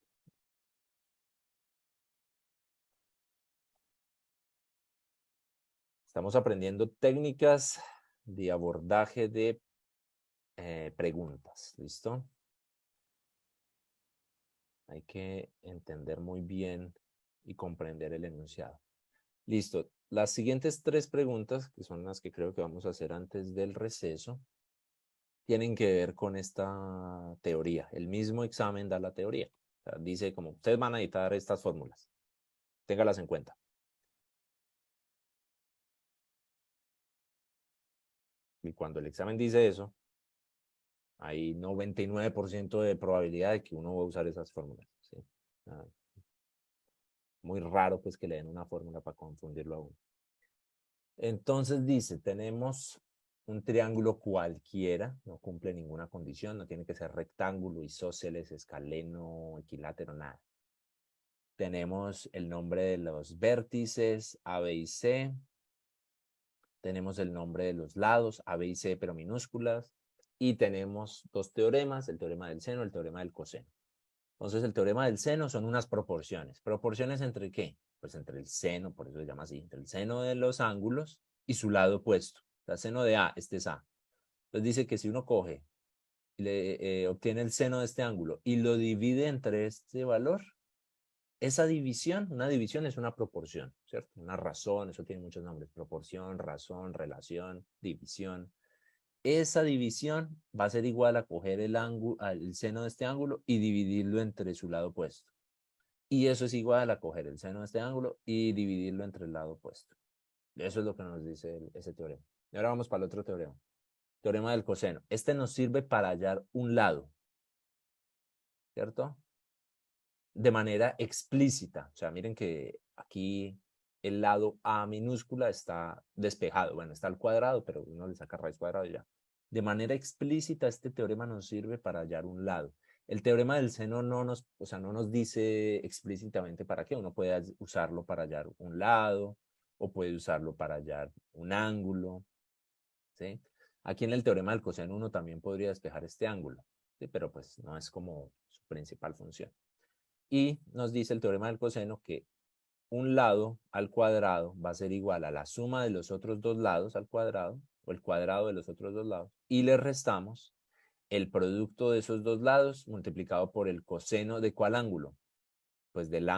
Estamos aprendiendo técnicas de abordaje de preguntas. ¿Listo? Hay que entender muy bien y comprender el enunciado. Listo. Las siguientes 3 preguntas, que son las que creo que vamos a hacer antes del receso, tienen que ver con esta teoría. El mismo examen da la teoría. O sea, dice como, ustedes van a editar estas fórmulas. Téngalas en cuenta. Y cuando el examen dice eso, hay 99% de probabilidad de que uno va a usar esas fórmulas. ¿Sí? Muy raro pues que le den una fórmula para confundirlo a uno. Entonces dice, tenemos un triángulo cualquiera, no cumple ninguna condición, no tiene que ser rectángulo, isósceles, escaleno, equilátero, nada. Tenemos el nombre de los vértices A, B y C. Tenemos el nombre de los lados A, B y C, pero minúsculas. Y tenemos 2 teoremas, el teorema del seno y el teorema del coseno. Entonces, el teorema del seno son unas proporciones. ¿Proporciones entre qué? Pues entre el seno, por eso se llama así, entre el seno de los ángulos y su lado opuesto. sea, seno de A, este es A. Entonces dice que si uno coge y le obtiene el seno de este ángulo y lo divide entre este valor, esa división, una división es una proporción, ¿cierto? Una razón, eso tiene muchos nombres, proporción, razón, relación, división. Esa división va a ser igual a coger el seno de este ángulo y dividirlo entre su lado opuesto. Y eso es igual a coger el seno de este ángulo y dividirlo entre el lado opuesto. Eso es lo que nos dice ese teorema. Y ahora vamos para el otro teorema. Teorema del coseno. Este nos sirve para hallar un lado, ¿cierto? De manera explícita. O sea, miren que aquí el lado A minúscula está despejado. Bueno, está al cuadrado, pero uno le saca raíz cuadrada y ya. De manera explícita, este teorema nos sirve para hallar un lado. El teorema del seno no nos dice explícitamente para qué. Uno puede usarlo para hallar un lado o puede usarlo para hallar un ángulo, ¿sí? Aquí en el teorema del coseno uno también podría despejar este ángulo, ¿sí? Pero pues no es como su principal función. Y nos dice el teorema del coseno que un lado al cuadrado va a ser igual a la suma de los otros dos lados al cuadrado, o el cuadrado de los otros dos lados, y le restamos el producto de esos dos lados multiplicado por el coseno de ¿cuál ángulo? Pues del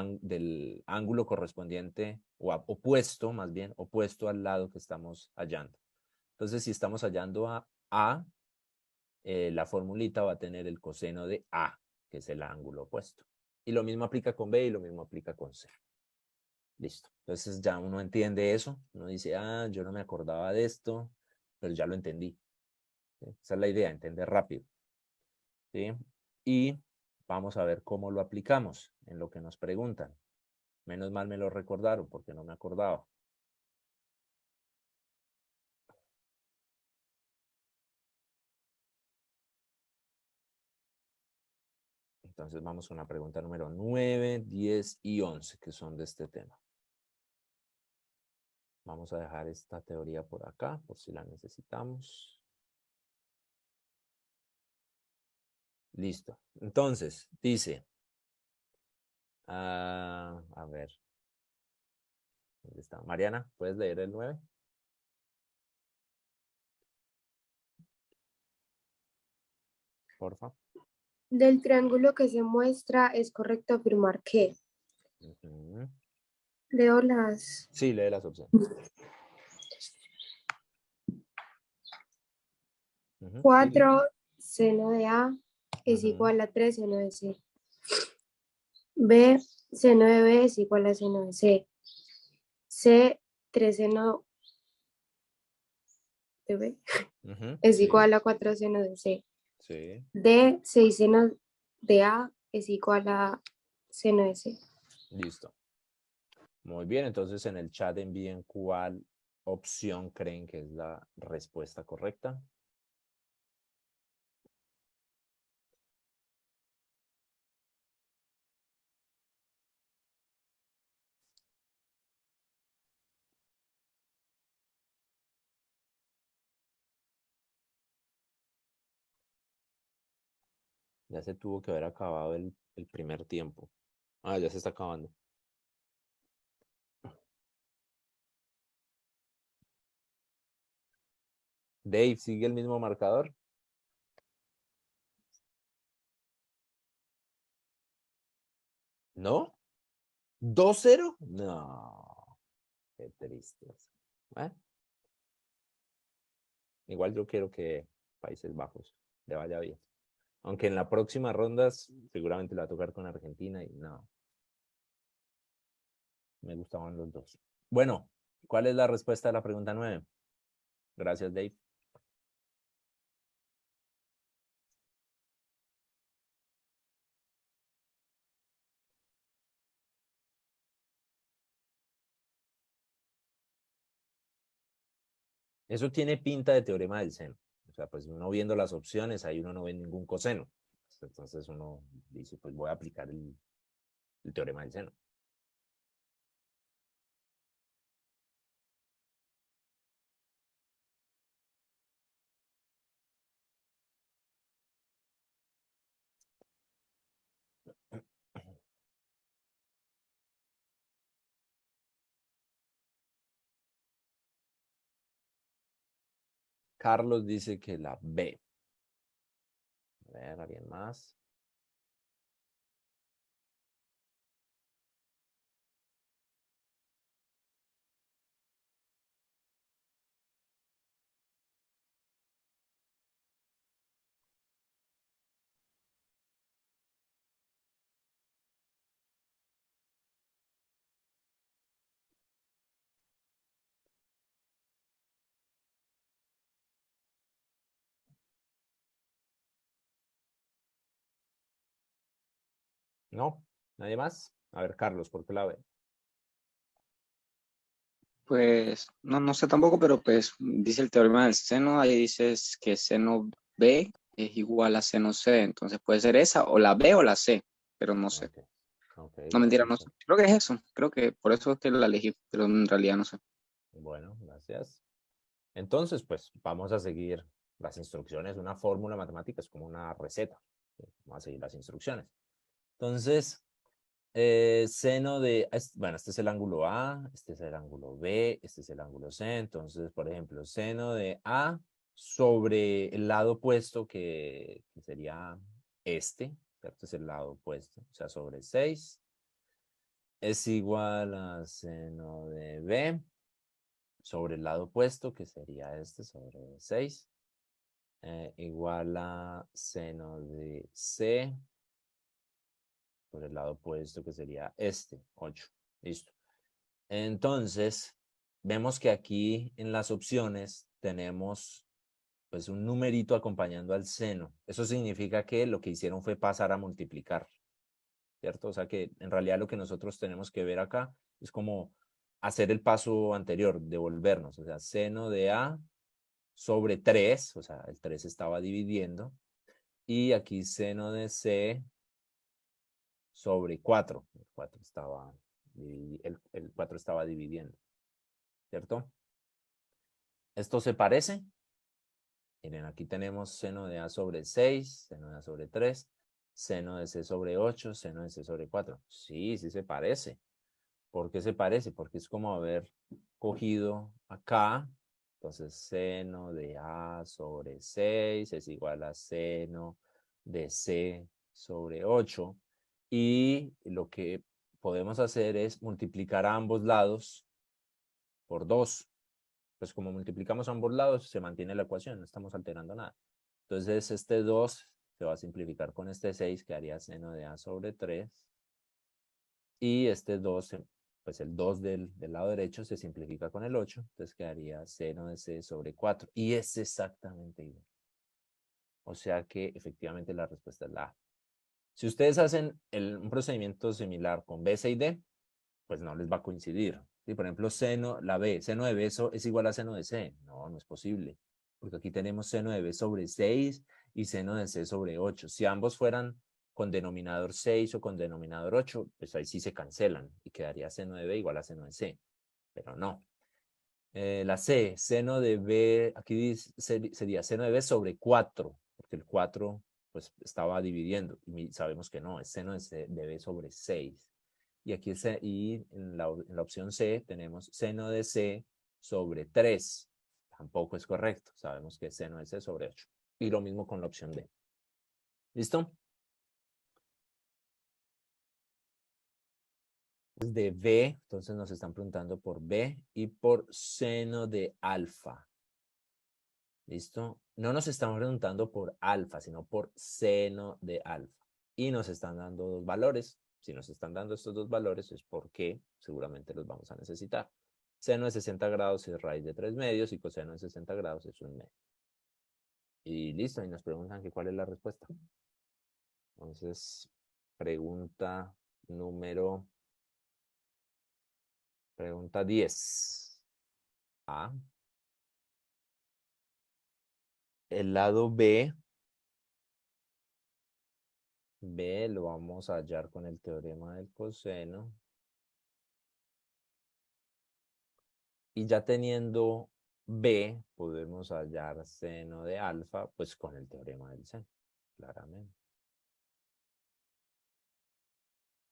ángulo correspondiente, o opuesto, más bien, opuesto al lado que estamos hallando. Entonces, si estamos hallando a A, la formulita va a tener el coseno de A, que es el ángulo opuesto. Y lo mismo aplica con B y lo mismo aplica con C. Listo. Entonces ya uno entiende eso. Uno dice, yo no me acordaba de esto, pero ya lo entendí. ¿Sí? Esa es la idea, entender rápido. ¿Sí? Y vamos a ver cómo lo aplicamos en lo que nos preguntan. Menos mal me lo recordaron porque no me acordaba. Entonces vamos con la pregunta número 9, 10 y 11, que son de este tema. Vamos a dejar esta teoría por acá, por si la necesitamos. Listo. Entonces, dice, a ver, ¿dónde está? Mariana, ¿puedes leer el 9? Porfa. Del triángulo que se muestra, es correcto afirmar que Ujú. leo las Sí, lee las opciones. Ujú. 4 seno de A es Ujú. igual a 3 seno de C. B, seno de B es igual a seno de C. C, 3 seno de B Ujú. es Sí, igual a 4 seno de C. sí. D, 6 seno de A es igual a seno de C. Listo. Muy bien, entonces en el chat envíen cuál opción creen que es la respuesta correcta. Ya se tuvo que haber acabado el primer tiempo. Ya se está acabando. Dave, ¿sigue el mismo marcador? ¿No? ¿2-0? No, qué triste. Bueno, igual yo quiero que Países Bajos le vaya bien. Aunque en la próxima ronda seguramente le va a tocar con Argentina y no, me gustaban los dos. Bueno, ¿cuál es la respuesta a la pregunta 9? Gracias, Dave. Eso tiene pinta de teorema del seno. O sea, pues uno viendo las opciones, ahí uno no ve ningún coseno. Entonces uno dice, pues voy a aplicar el teorema del seno. Carlos dice que la B. A ver, ¿alguien más? ¿No? ¿Nadie más? A ver, Carlos, ¿por qué la B? Pues no sé tampoco, pero pues dice el teorema del seno, ahí dices que seno B es igual a seno C, entonces puede ser esa, o la B o la C, pero no sé. Ok, ok, No, mentira, no gracias. sé. Creo que es eso, creo que por eso es que la elegí, pero en realidad no sé. Bueno, gracias. Entonces, pues vamos a seguir las instrucciones. Una fórmula matemática es como una receta. Vamos a seguir las instrucciones. Entonces, seno de, bueno, este es el ángulo A, este es el ángulo B, este es el ángulo C. Entonces, por ejemplo, seno de A sobre el lado opuesto que sería este, ¿cierto? Es el lado opuesto, o sea, sobre 6 es igual a seno de B sobre el lado opuesto, que sería este sobre 6 igual a seno de C por el lado opuesto, que sería este, 8. Listo. Entonces, vemos que aquí en las opciones tenemos pues un numerito acompañando al seno. Eso significa que lo que hicieron fue pasar a multiplicar, ¿cierto? O sea que en realidad lo que nosotros tenemos que ver acá es como hacer el paso anterior, devolvernos, o sea, seno de A sobre 3, o sea, el 3 estaba dividiendo, y aquí seno de C sobre 4. El 4 estaba dividiendo, ¿cierto? ¿Esto se parece? Miren, aquí tenemos seno de A sobre 6, seno de A sobre 3, seno de C sobre 8, seno de C sobre 4. Sí, sí se parece. ¿Por qué se parece? Porque es como haber cogido acá, entonces seno de A sobre 6 es igual a seno de C sobre 8. Y lo que podemos hacer es multiplicar a ambos lados por 2. Pues como multiplicamos a ambos lados, se mantiene la ecuación, no estamos alterando nada. Entonces este 2 se va a simplificar con este 6, que haría seno de A sobre 3. Y este 2, pues el 2 del lado derecho se simplifica con el 8, entonces quedaría seno de C sobre 4. Y es exactamente igual. O sea que efectivamente la respuesta es la A. Si ustedes hacen un procedimiento similar con B, C y D, pues no les va a coincidir. ¿Sí? Por ejemplo, la B, seno de B es igual a seno de C. No, no es posible. Porque aquí tenemos seno de B sobre 6 y seno de C sobre 8. Si ambos fueran con denominador 6 o con denominador 8, pues ahí sí se cancelan y quedaría seno de B igual a seno de C. Pero no. La C, seno de B, aquí sería seno de B sobre 4, porque el 4 pues estaba dividiendo y sabemos que no, es seno de B sobre 6. Y aquí en la opción C tenemos seno de C sobre 3. Tampoco es correcto, sabemos que es seno de C sobre 8. Y lo mismo con la opción D. ¿Listo? De B, entonces nos están preguntando por B y por seno de alfa. ¿Listo? No nos están preguntando por alfa, sino por seno de alfa. Y nos están dando dos valores. Si nos están dando estos dos valores es porque seguramente los vamos a necesitar. Seno de 60 grados es raíz de 3 medios y coseno de 60 grados es 1 medio. Y listo, y nos preguntan que cuál es la respuesta. Entonces, número, pregunta 10. A. El lado B lo vamos a hallar con el teorema del coseno. Y ya teniendo B, podemos hallar seno de alfa, pues con el teorema del seno, claramente.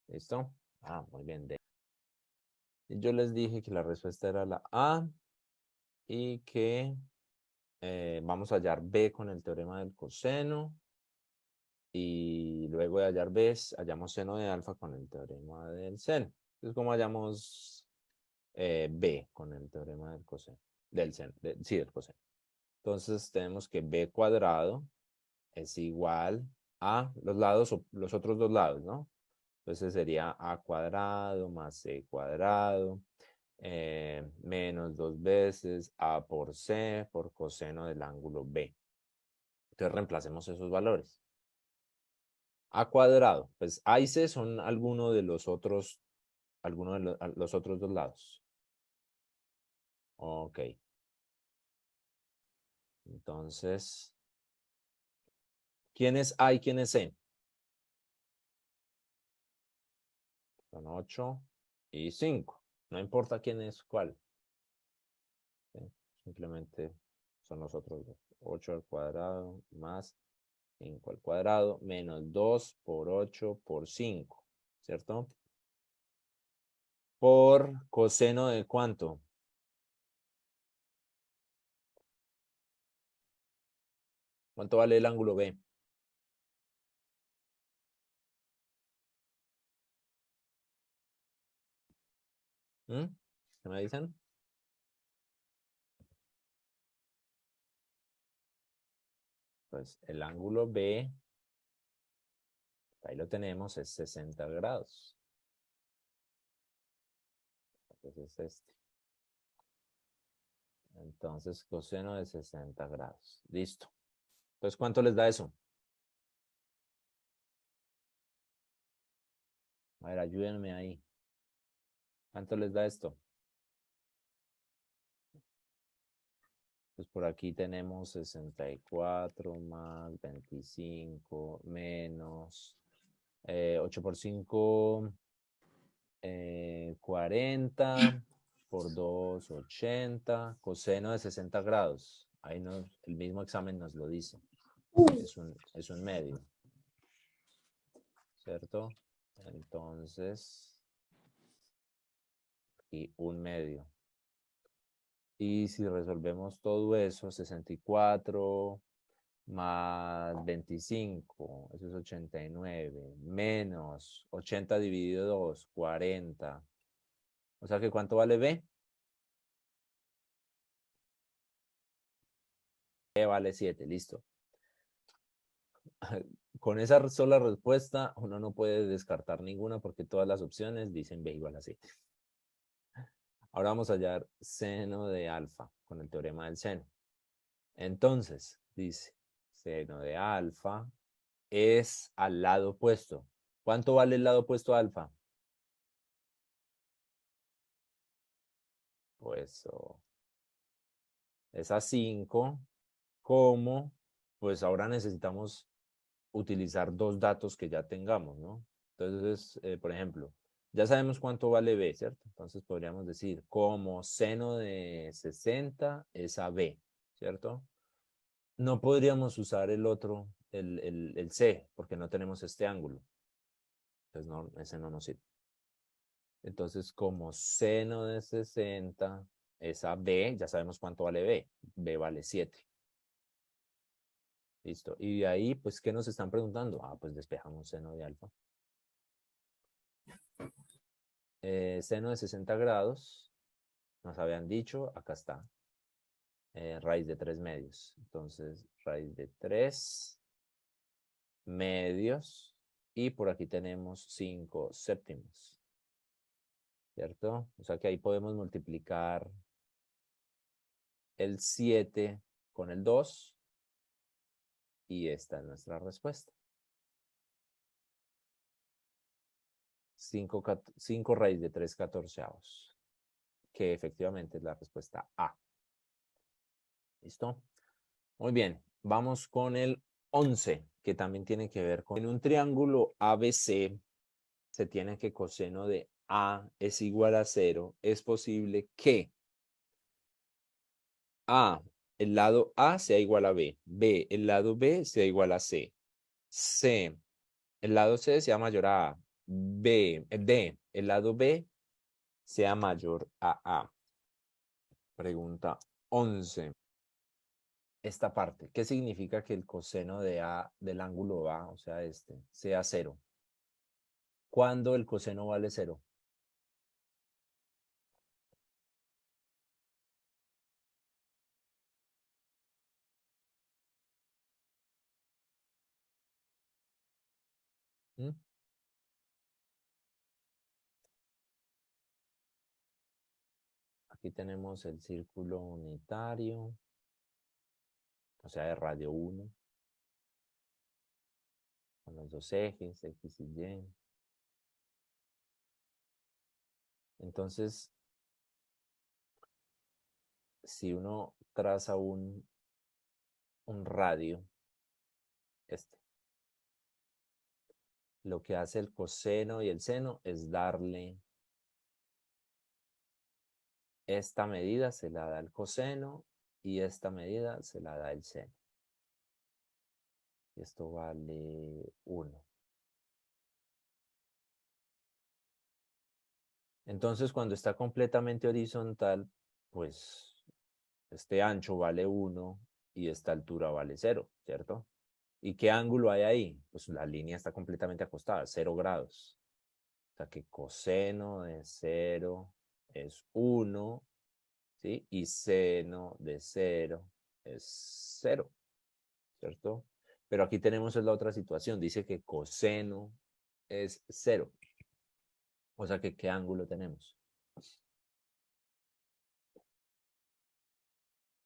¿Listo? Ah, muy bien. Y yo les dije que la respuesta era la A y que vamos a hallar b con el teorema del coseno. Y luego de hallar b, hallamos seno de alfa con el teorema del seno. Entonces, ¿cómo hallamos b con el teorema del coseno? Del seno, sí, del coseno. Entonces, tenemos que b cuadrado es igual a los lados, los otros dos lados, ¿no? Entonces sería a cuadrado más c cuadrado menos 2 veces a por c por coseno del ángulo b. Entonces reemplacemos esos valores. A cuadrado, pues a y c son algunos de los otros dos lados. Ok. Entonces, ¿quién es a y quién es c? Son 8 y 5. No importa quién es cuál. ¿Sí? Simplemente son los otros dos. 8 al cuadrado más 5 al cuadrado menos 2 por 8 por 5. ¿Cierto? Por coseno de ¿cuánto? ¿Cuánto vale el ángulo B? ¿Qué me dicen? Pues el ángulo B, ahí lo tenemos, es 60 grados. Entonces es este. Entonces coseno de 60 grados. Listo. Entonces, ¿cuánto les da eso? A ver, ayúdenme ahí. ¿Cuánto les da esto? Pues por aquí tenemos 64 más 25 menos 8 por 5, 40 por 2, 80, coseno de 60 grados. Ahí el mismo examen nos lo dice. Es un medio. ¿Cierto? Entonces, aquí un medio. Y si resolvemos todo eso, 64 más 25, eso es 89, menos 80 dividido 2, 40. O sea que ¿cuánto vale B? B vale 7, listo. Con esa sola respuesta, uno no puede descartar ninguna porque todas las opciones dicen B igual a 7. Ahora vamos a hallar seno de alfa con el teorema del seno. Entonces, dice, seno de alfa es al lado opuesto. ¿Cuánto vale el lado opuesto a alfa? Pues es a 5, como pues ahora necesitamos utilizar dos datos que ya tengamos, ¿no? Entonces, por ejemplo, ya sabemos cuánto vale B, ¿cierto? Entonces podríamos decir, como seno de 60 es a B, ¿cierto? No podríamos usar el otro, el C, porque no tenemos este ángulo. Entonces, no, ese no nos sirve. Entonces, como seno de 60 es a B, ya sabemos cuánto vale B. B vale 7. Listo. Y de ahí, pues, ¿qué nos están preguntando? Ah, pues despejamos seno de alfa. Seno de 60 grados, nos habían dicho, acá está. Raíz de 3 medios. Entonces, raíz de 3 medios. Y por aquí tenemos 5 séptimos. ¿Cierto? O sea que ahí podemos multiplicar el 7 con el 2. Y esta es nuestra respuesta. 5 raíz de 3 catorceavos. Que efectivamente es la respuesta A. ¿Listo? Muy bien. Vamos con el 11, que también tiene que ver con... En un triángulo ABC se tiene que coseno de A es igual a 0. Es posible que A, el lado A sea igual a B. B, el lado B sea igual a C. C, el lado C sea mayor a A. D, el lado B sea mayor a A. Pregunta 11. esta parte. ¿Qué significa que el coseno de A del ángulo A, o sea, sea 0? ¿Cuándo el coseno vale 0? ¿Mm? Aquí tenemos el círculo unitario, o sea, de radio 1, con los dos ejes, X y Y. Entonces, si uno traza un radio, lo que hace el coseno y el seno es darle esta medida, se la da el coseno, y esta medida se la da el seno. Y esto vale 1. Entonces, cuando está completamente horizontal, pues este ancho vale 1 y esta altura vale 0, ¿cierto? ¿Y qué ángulo hay ahí? Pues la línea está completamente acostada, 0 grados. O sea que coseno de 0 es 1, ¿sí? Y seno de 0 es 0, ¿cierto? Pero aquí tenemos la otra situación, dice que coseno es 0. O sea que, ¿qué ángulo tenemos?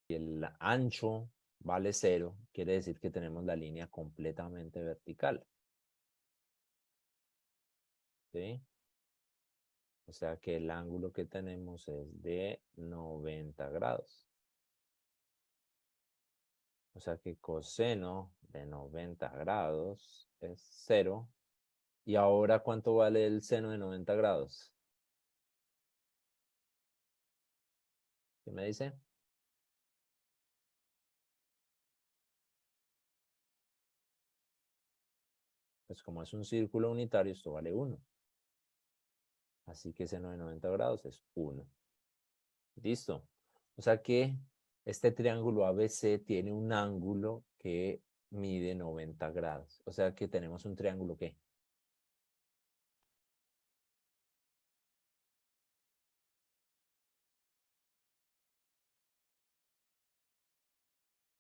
Si el ancho vale 0, quiere decir que tenemos la línea completamente vertical. ¿Sí? O sea que el ángulo que tenemos es de 90 grados. O sea que coseno de 90 grados es 0. ¿Y ahora cuánto vale el seno de 90 grados? ¿Qué me dice? Pues como es un círculo unitario, esto vale 1. Así que seno de 90 grados es 1. Listo. O sea que este triángulo ABC tiene un ángulo que mide 90 grados. O sea que tenemos un triángulo ¿qué?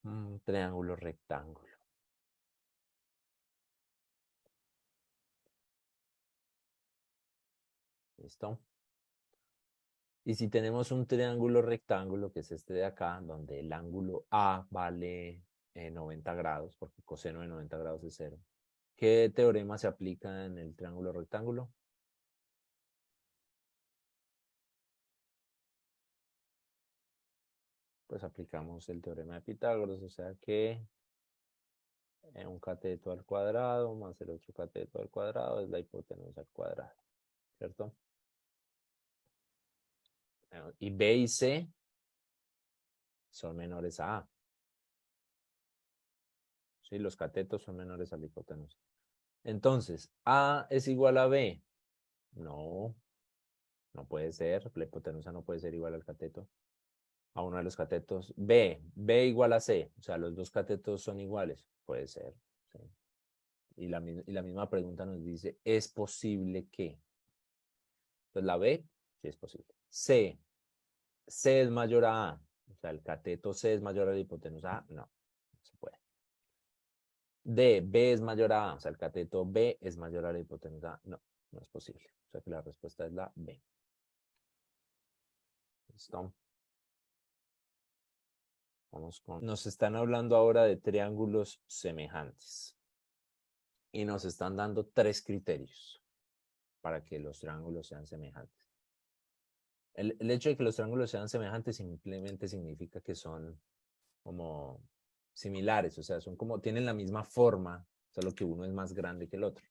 Un triángulo rectángulo. ¿Listo? Y si tenemos un triángulo rectángulo, que es este de acá, donde el ángulo A vale 90 grados, porque coseno de 90 grados es 0. ¿Qué teorema se aplica en el triángulo rectángulo? Pues aplicamos el teorema de Pitágoras, o sea que un cateto al cuadrado más el otro cateto al cuadrado es la hipotenusa al cuadrado, ¿cierto? Y B y C son menores a A. ¿Sí? Los catetos son menores a la hipotenusa. Entonces, A es igual a B. No, no puede ser. La hipotenusa no puede ser igual al cateto. A uno de los catetos. B igual a C. O sea, los dos catetos son iguales. Puede ser. ¿Sí? Y la misma pregunta nos dice, ¿es posible que? Entonces la B, sí es posible. C es mayor a A. O sea, el cateto C es mayor a la hipotenusa A. No, no se puede. B es mayor a A. O sea, el cateto B es mayor a la hipotenusa A. No, no es posible. O sea que la respuesta es la B. ¿Listo? Nos están hablando ahora de triángulos semejantes. Y nos están dando 3 criterios para que los triángulos sean semejantes. El hecho de que los triángulos sean semejantes simplemente significa que son como similares, o sea, son como, tienen la misma forma, solo que uno es más grande que el otro.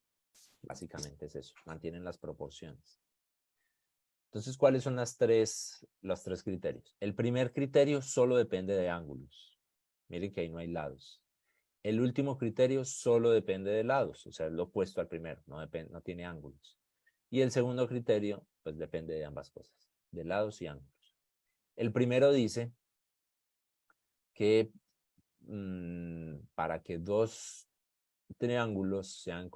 Básicamente es eso, mantienen las proporciones. Entonces, ¿cuáles son los tres criterios? El primer criterio solo depende de ángulos. Miren que ahí no hay lados. El último criterio solo depende de lados, o sea, es lo opuesto al primero, no tiene ángulos. Y el segundo criterio, pues depende de ambas cosas, de lados y ángulos. El primero dice que para que dos triángulos sean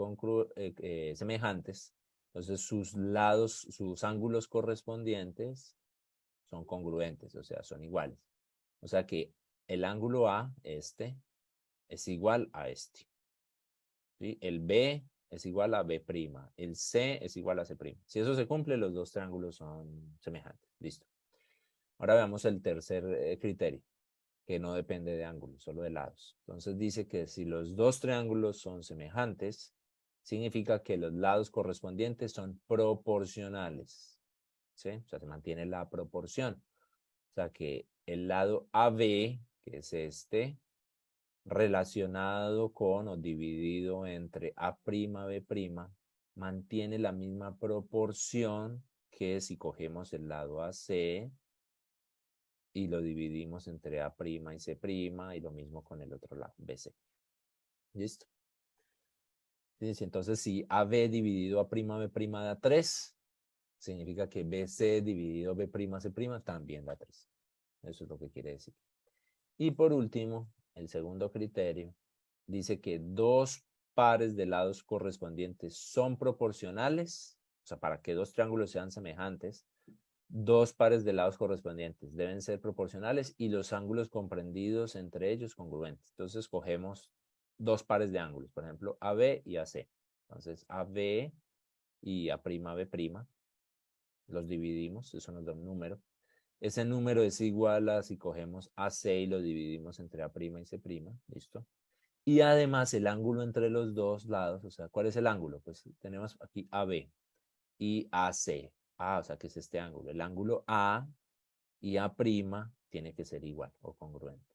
semejantes, entonces sus lados, sus ángulos correspondientes son congruentes, o sea, son iguales. O sea que el ángulo A, este, es igual a este. ¿Sí? El B es igual a B', el C es igual a C'. Si eso se cumple, los dos triángulos son semejantes. Listo. Ahora veamos el tercer criterio, que no depende de ángulos, solo de lados. Entonces dice que si los dos triángulos son semejantes, significa que los lados correspondientes son proporcionales. ¿Sí? O sea, se mantiene la proporción. O sea que el lado AB, que es este, relacionado con o dividido entre A'B', mantiene la misma proporción que si cogemos el lado AC y lo dividimos entre A' y C', y lo mismo con el otro lado, BC. ¿Listo? Entonces, si AB dividido A'B' da 3, significa que BC dividido B'C' también da 3. Eso es lo que quiere decir. Y por último, el segundo criterio dice que dos pares de lados correspondientes son proporcionales, o sea, para que dos triángulos sean semejantes, dos pares de lados correspondientes deben ser proporcionales y los ángulos comprendidos entre ellos congruentes. Entonces, cogemos dos pares de ángulos, por ejemplo, AB y AC. Entonces, AB y A'B', los dividimos, eso nos da un número. Ese número es igual a si cogemos AC y lo dividimos entre A' y C', ¿listo? Y además el ángulo entre los dos lados, o sea, ¿cuál es el ángulo? Pues tenemos aquí AB y AC. O sea, que es este ángulo. El ángulo A y A' tiene que ser igual o congruente.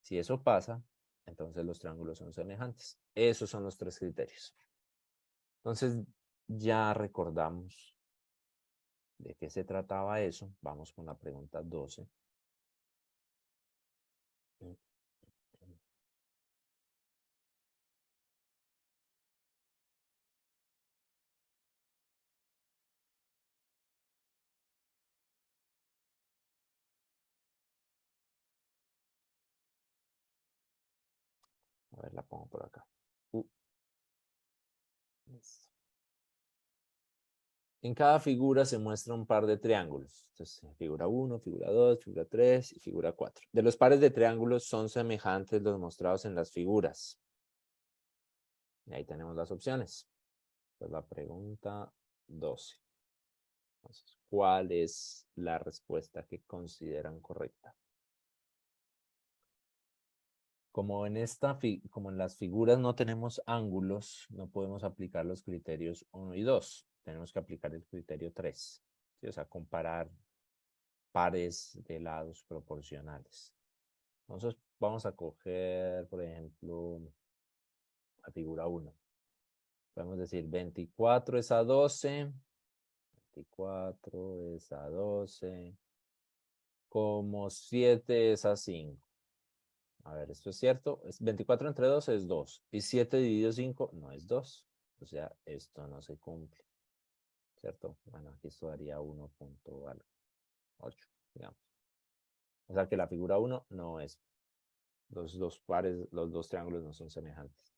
Si eso pasa, entonces los triángulos son semejantes. Esos son los tres criterios. Entonces, ya recordamos de qué se trataba eso. Vamos con la pregunta 12. A ver, la pongo por acá. Listo. En cada figura se muestra un par de triángulos. Entonces, figura 1, figura 2, figura 3 y figura 4. De los pares de triángulos son semejantes los mostrados en las figuras. Y ahí tenemos las opciones. Pues la pregunta 12. Entonces, ¿cuál es la respuesta que consideran correcta? Como como en las figuras no tenemos ángulos, no podemos aplicar los criterios 1 y 2. Tenemos que aplicar el criterio 3. ¿Sí? O sea, comparar pares de lados proporcionales. Entonces, vamos a coger, por ejemplo, la figura 1. Podemos decir 24 es a 12. 24 es a 12. Como 7 es a 5. A ver, ¿esto es cierto? 24 entre 12 es 2. Y 7 dividido 5 no es 2. O sea, esto no se cumple. ¿Cierto? Bueno, aquí esto daría 1.8, digamos. O sea que la figura 1 no es. Los dos pares, los dos triángulos no son semejantes.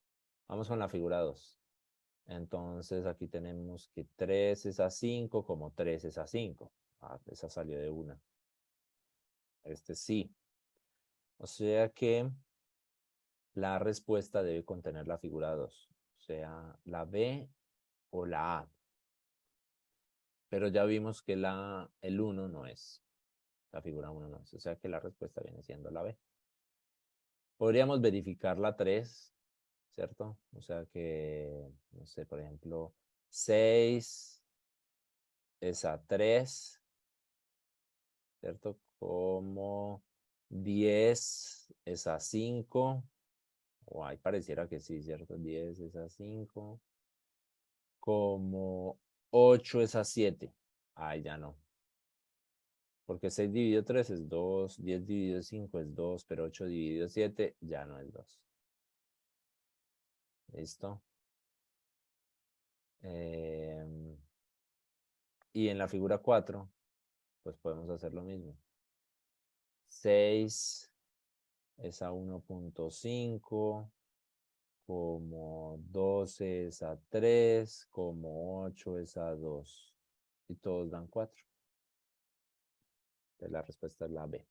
Vamos con la figura 2. Entonces aquí tenemos que 3 es a 5 como 3 es a 5. Esa salió de una. Este sí. O sea que la respuesta debe contener la figura 2. O sea, la B o la A. Pero ya vimos que el 1 no es. La figura 1 no es. O sea que la respuesta viene siendo la B. Podríamos verificar la 3, ¿cierto? O sea que, no sé, por ejemplo, 6 es a 3, ¿cierto? Como 10 es a 5, o ahí pareciera que sí, ¿cierto? 10 es a 5, como 8 es a 7, ahí ya no. Porque 6 dividido 3 es 2, 10 dividido 5 es 2, pero 8 dividido 7 ya no es 2. ¿Listo? Y en la figura 4, pues podemos hacer lo mismo. 6 es a 1.5, como 12 es a 3, como 8 es a 2. Y todos dan 4. Entonces la respuesta es la B.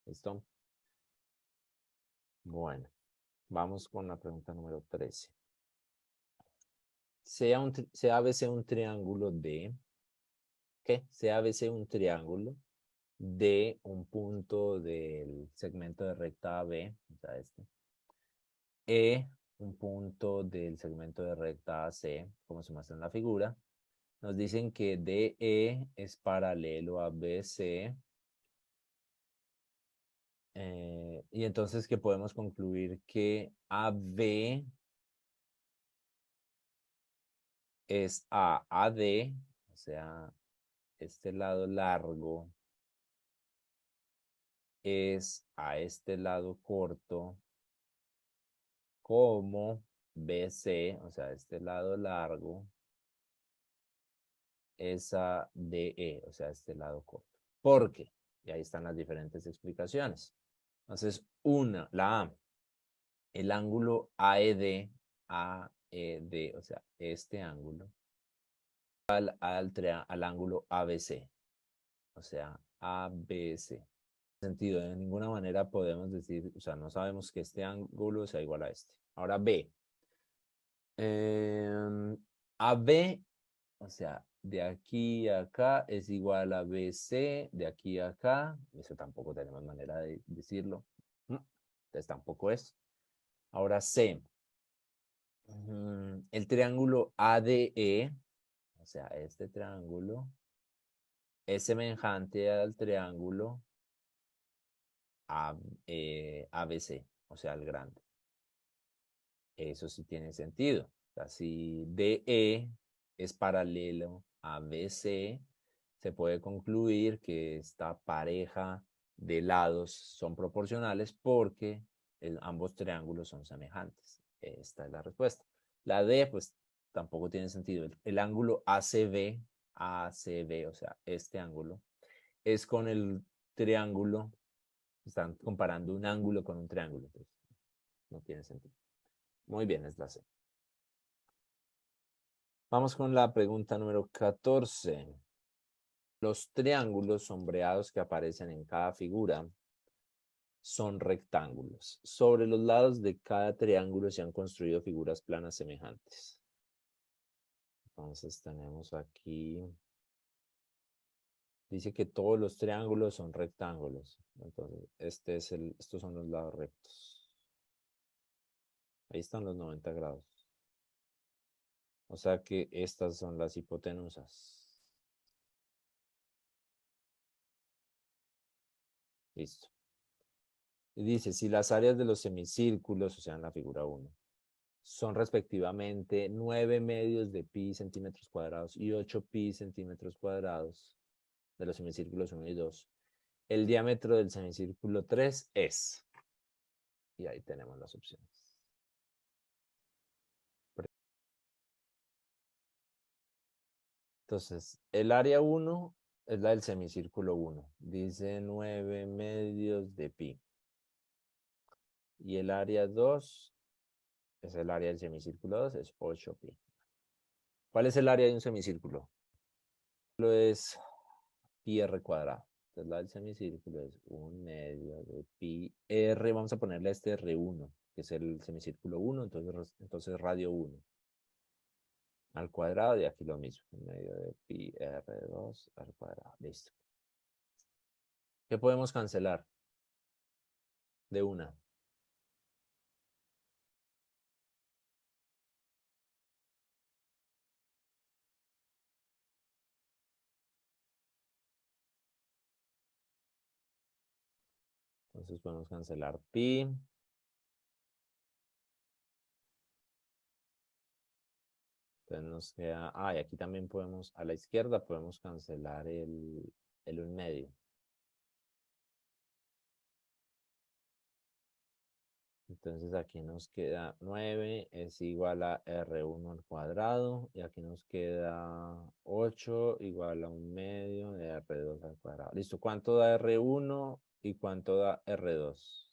¿Listo? Bueno, vamos con la pregunta número 13. Sea ABC un triángulo de... ¿Qué? Sea ABC un triángulo de un punto del segmento de recta AB, o sea, este. Un punto del segmento de recta AC, como se muestra en la figura. Nos dicen que DE es paralelo a BC. Y entonces que podemos concluir que AB es a AD, o sea, este lado largo es a este lado corto, como BC, o sea, este lado largo es a DE, o sea, este lado corto. ¿Por qué? Y ahí están las diferentes explicaciones. Entonces, la A, el ángulo AED, o sea, este ángulo, al ángulo ABC, o sea, ABC. Sentido, de ninguna manera podemos decir, o sea, no sabemos que este ángulo sea igual a este. Ahora B. AB, o sea, de aquí a acá es igual a BC, de aquí a acá, eso tampoco tenemos manera de decirlo. Entonces tampoco es. Ahora C. El triángulo ADE, o sea, este triángulo, es semejante al triángulo ABC, o sea, el grande. Eso sí tiene sentido. O sea, si DE es paralelo a BC, se puede concluir que esta pareja de lados son proporcionales porque ambos triángulos son semejantes. Esta es la respuesta. La D, pues, tampoco tiene sentido. El ángulo ACB, o sea, este ángulo, es con el triángulo. Están comparando un ángulo con un triángulo. Entonces, no tiene sentido. Muy bien, es la C. Vamos con la pregunta número 14. Los triángulos sombreados que aparecen en cada figura son rectángulos. Sobre los lados de cada triángulo se han construido figuras planas semejantes. Entonces tenemos aquí, dice que todos los triángulos son rectángulos. Entonces, estos son los lados rectos. Ahí están los 90 grados. O sea que estas son las hipotenusas. Listo. Y dice, si las áreas de los semicírculos, o sea, en la figura 1, son respectivamente 9 medios de pi centímetros cuadrados y 8 pi centímetros cuadrados de los semicírculos 1 y 2, el diámetro del semicírculo 3 es. Y ahí tenemos las opciones. Entonces, el área 1 es la del semicírculo 1. Dice 9 medios de pi. Y el área 2 es el área del semicírculo 2, es 8 pi. ¿Cuál es el área de un semicírculo? Es pi r cuadrado. Entonces la del semicírculo es 1 medio de pi r. Vamos a ponerle a este R1, que es el semicírculo 1, entonces radio 1 al cuadrado, y aquí lo mismo, 1 medio de pi r2 al cuadrado. Listo. ¿Qué podemos cancelar? De una. Entonces podemos cancelar pi. Entonces nos queda, y aquí también podemos, a la izquierda podemos cancelar el 1 medio. Entonces aquí nos queda 9 es igual a R1 al cuadrado. Y aquí nos queda 8 igual a 1 medio de R2 al cuadrado. Listo, ¿cuánto da R1 y cuánto da R2?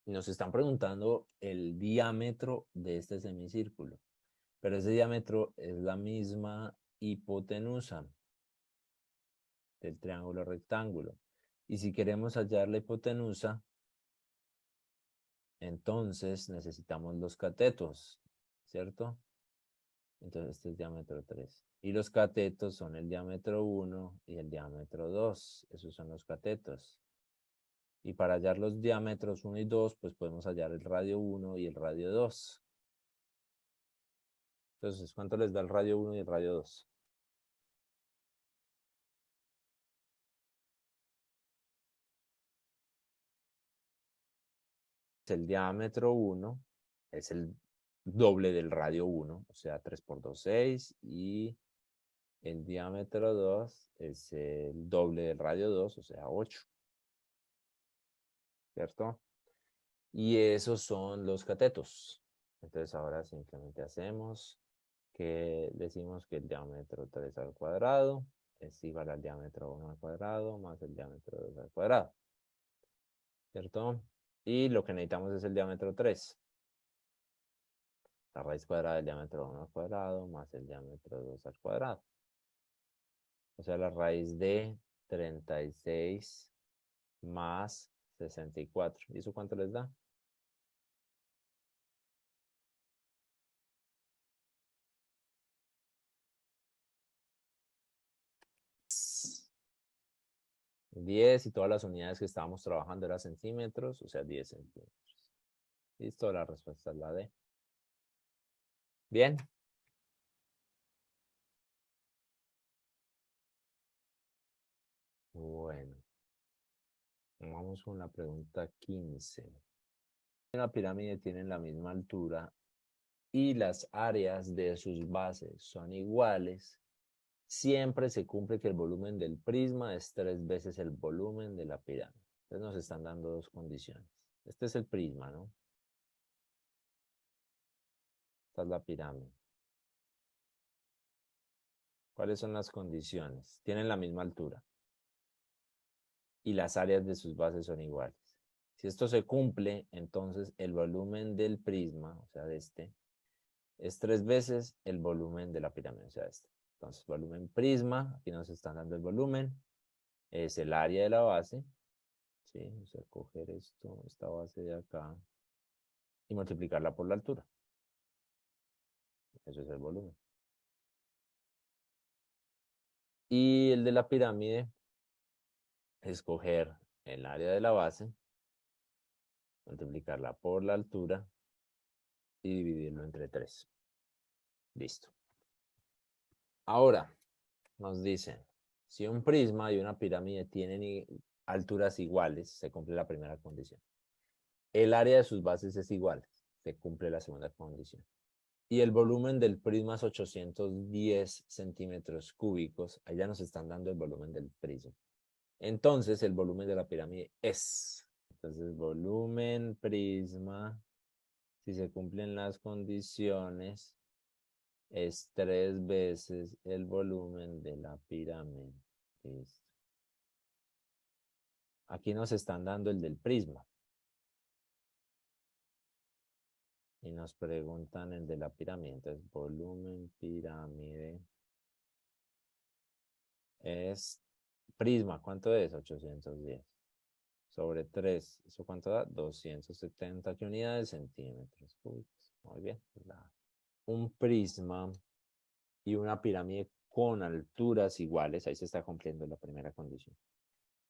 Nos están preguntando el diámetro de este semicírculo, pero ese diámetro es la misma hipotenusa del triángulo rectángulo. Y si queremos hallar la hipotenusa, entonces necesitamos los catetos, ¿cierto? Entonces este es diámetro 3. Y los catetos son el diámetro 1 y el diámetro 2. Esos son los catetos. Y para hallar los diámetros 1 y 2, pues podemos hallar el radio 1 y el radio 2. Entonces, ¿cuánto les da el radio 1 y el radio 2? El diámetro 1 es el doble del radio 1, o sea, 3 por 2, 6. Y el diámetro 2 es el doble del radio 2, o sea, 8. ¿Cierto? Y esos son los catetos. Entonces ahora simplemente hacemos que decimos que el diámetro 3 al cuadrado es igual al diámetro 1 al cuadrado más el diámetro 2 al cuadrado. ¿Cierto? Y lo que necesitamos es el diámetro 3. La raíz cuadrada del diámetro 1 al cuadrado más el diámetro 2 al cuadrado. O sea, la raíz de 36 más 64. ¿Y eso cuánto les da? 10 y todas las unidades que estábamos trabajando eran centímetros, o sea, 10 centímetros. Listo, la respuesta es la D. Bien. Bueno. Vamos con la pregunta 15. Una pirámide tiene la misma altura y las áreas de sus bases son iguales. Siempre se cumple que el volumen del prisma es 3 veces el volumen de la pirámide. Entonces nos están dando dos condiciones. Este es el prisma, ¿no? Esta es la pirámide. ¿Cuáles son las condiciones? Tienen la misma altura y las áreas de sus bases son iguales. Si esto se cumple, entonces el volumen del prisma, o sea, de este, es 3 veces el volumen de la pirámide, o sea, este. Entonces, volumen prisma, aquí nos están dando el volumen, es el área de la base, ¿sí? O sea, coger esto, esta base de acá, y multiplicarla por la altura. Eso es el volumen. Y el de la pirámide es coger el área de la base, multiplicarla por la altura y dividirlo entre 3. Listo. Ahora, nos dicen, si un prisma y una pirámide tienen alturas iguales, se cumple la primera condición. El área de sus bases es igual, se cumple la segunda condición. Y el volumen del prisma es 810 centímetros cúbicos. Allá nos están dando el volumen del prisma. Entonces, el volumen de la pirámide es. Entonces, volumen prisma, si se cumplen las condiciones, es 3 veces el volumen de la pirámide. Listo. Aquí nos están dando el del prisma. Y nos preguntan el de la pirámide. Entonces, volumen pirámide es prisma. ¿Cuánto es? 810. Sobre 3. ¿Eso cuánto da? 270 unidades centímetros cúbicos. Muy bien. Un prisma y una pirámide con alturas iguales. Ahí se está cumpliendo la primera condición.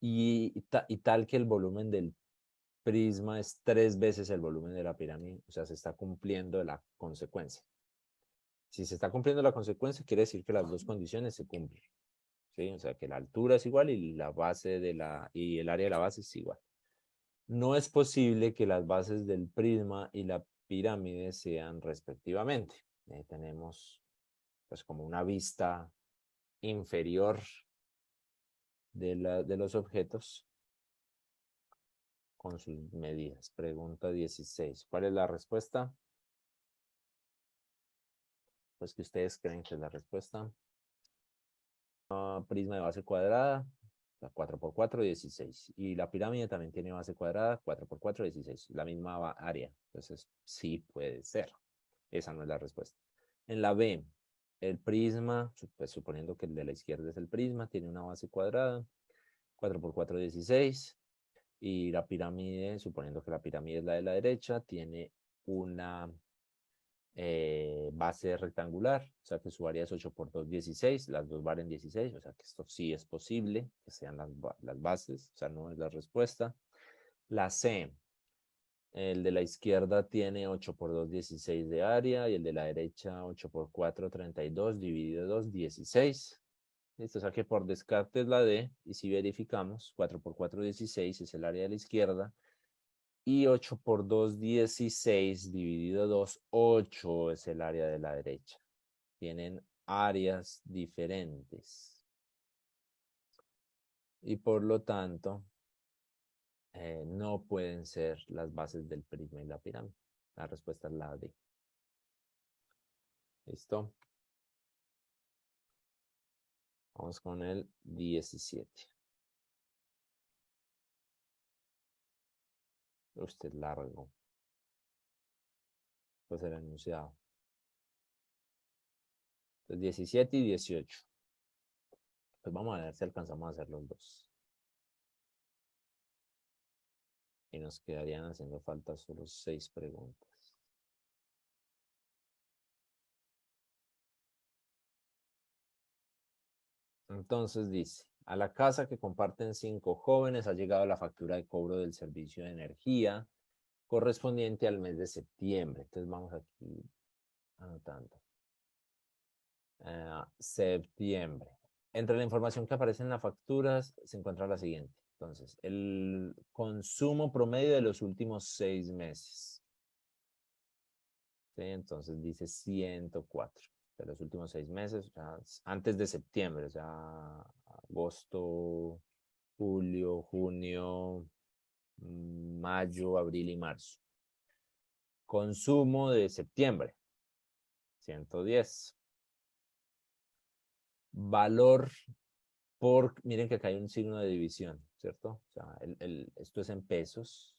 Y tal que el volumen del prisma es 3 veces el volumen de la pirámide, o sea, se está cumpliendo la consecuencia. Si se está cumpliendo la consecuencia, quiere decir que las dos condiciones se cumplen. ¿Sí? O sea, que la altura es igual y la base y el área de la base es igual. No es posible que las bases del prisma y la pirámide sean respectivamente. Tenemos pues como una vista inferior de los objetos con sus medidas. Pregunta 16. ¿Cuál es la respuesta? Pues que ustedes creen que es la respuesta. Prisma de base cuadrada. O sea, 4 por 4, 16. Y la pirámide también tiene base cuadrada, 4 por 4, 16. La misma área. Entonces, sí puede ser. Esa no es la respuesta. En la B, el prisma, pues suponiendo que el de la izquierda es el prisma, tiene una base cuadrada, 4 por 4, 16. Y la pirámide, suponiendo que la pirámide es la de la derecha, tiene una base rectangular, o sea que su área es 8 por 2, 16, las dos valen 16, o sea que esto sí es posible, que sean las bases, o sea, no es la respuesta. La C, el de la izquierda tiene 8 por 2, 16 de área, y el de la derecha 8 por 4, 32, dividido 2, 16. Listo, o sea que por descarte es la D, y si verificamos, 4 por 4, 16 es el área de la izquierda, y 8 por 2, 16 dividido 2, 8 es el área de la derecha. Tienen áreas diferentes. Y por lo tanto, no pueden ser las bases del prisma y la pirámide. La respuesta es la D. ¿Listo? Vamos con el 17. Usted largo. Pues el enunciado. Entonces 17 y 18. Pues vamos a ver si alcanzamos a hacer los dos. Y nos quedarían haciendo falta solo 6 preguntas. Entonces dice, a la casa que comparten 5 jóvenes ha llegado la factura de cobro del servicio de energía correspondiente al mes de septiembre. Entonces vamos aquí anotando. Septiembre. Entre la información que aparece en las facturas se encuentra la siguiente. Entonces, el consumo promedio de los últimos 6 meses. ¿Sí? Entonces dice 104 de los últimos 6 meses, o sea, antes de septiembre, o sea, agosto, julio, junio, mayo, abril y marzo. Consumo de septiembre, 110. Valor por, miren que acá hay un signo de división, ¿cierto? O sea, esto es en pesos.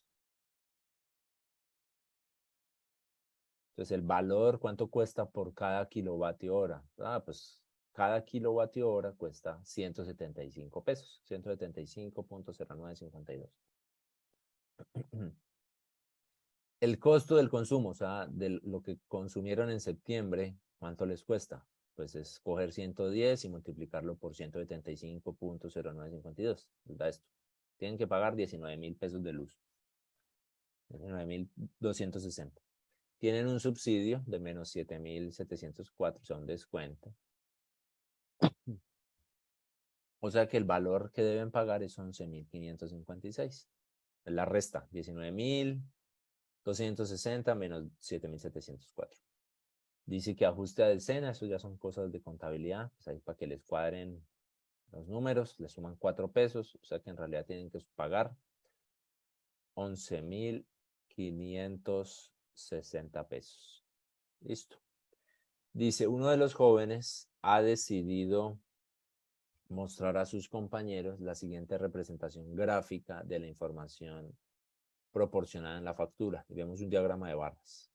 Entonces, el valor, ¿cuánto cuesta por cada kilovatio hora? Pues cada kilovatio hora cuesta 175 pesos, 175.0952. El costo del consumo, o sea, de lo que consumieron en septiembre, ¿cuánto les cuesta? Pues es coger 110 y multiplicarlo por 175.0952. Da esto. Tienen que pagar 19,000 pesos de luz. 19,260. Tienen un subsidio de menos 7,704, o sea, un descuento. O sea que el valor que deben pagar es 11,556. Es la resta, 19,260 menos 7,704. Dice que ajuste a decena, eso ya son cosas de contabilidad, pues ahí para que les cuadren los números, le suman 4 pesos, o sea que en realidad tienen que pagar 11,560 pesos. Listo. Dice, uno de los jóvenes ha decidido mostrar a sus compañeros la siguiente representación gráfica de la información proporcionada en la factura. Y vemos un diagrama de barras.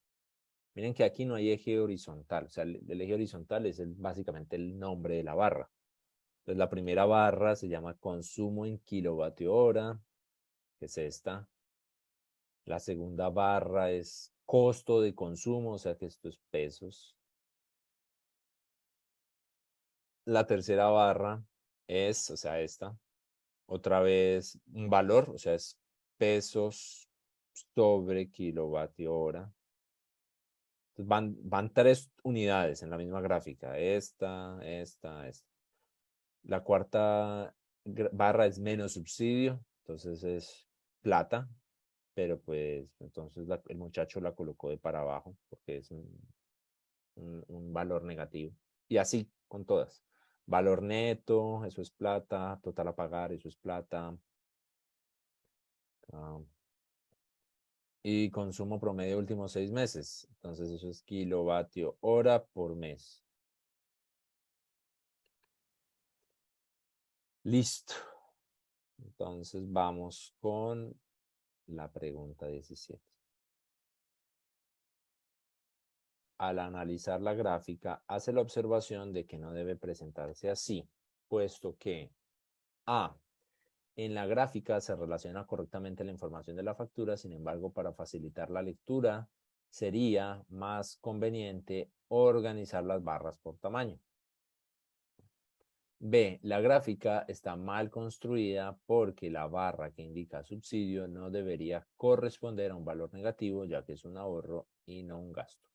Miren que aquí no hay eje horizontal, o sea, el eje horizontal es básicamente el nombre de la barra. Entonces la primera barra se llama consumo en kilovatio hora, que es esta. La segunda barra es costo de consumo, o sea que esto es pesos. La tercera barra es, o sea, esta, otra vez un valor, o sea, es pesos sobre kilovatio hora. Entonces van 3 unidades en la misma gráfica, esta. La cuarta barra es menos subsidio, entonces es plata, pero pues entonces el muchacho la colocó de para abajo porque es un valor negativo. Y así con todas. Valor neto, eso es plata. Total a pagar, eso es plata. Y consumo promedio últimos 6 meses. Entonces eso es kilovatio hora por mes. Listo. Entonces vamos con la pregunta 17. Al analizar la gráfica, hace la observación de que no debe presentarse así, puesto que A. En la gráfica se relaciona correctamente la información de la factura, sin embargo, para facilitar la lectura, sería más conveniente organizar las barras por tamaño. B. La gráfica está mal construida porque la barra que indica subsidio no debería corresponder a un valor negativo, ya que es un ahorro y no un gasto.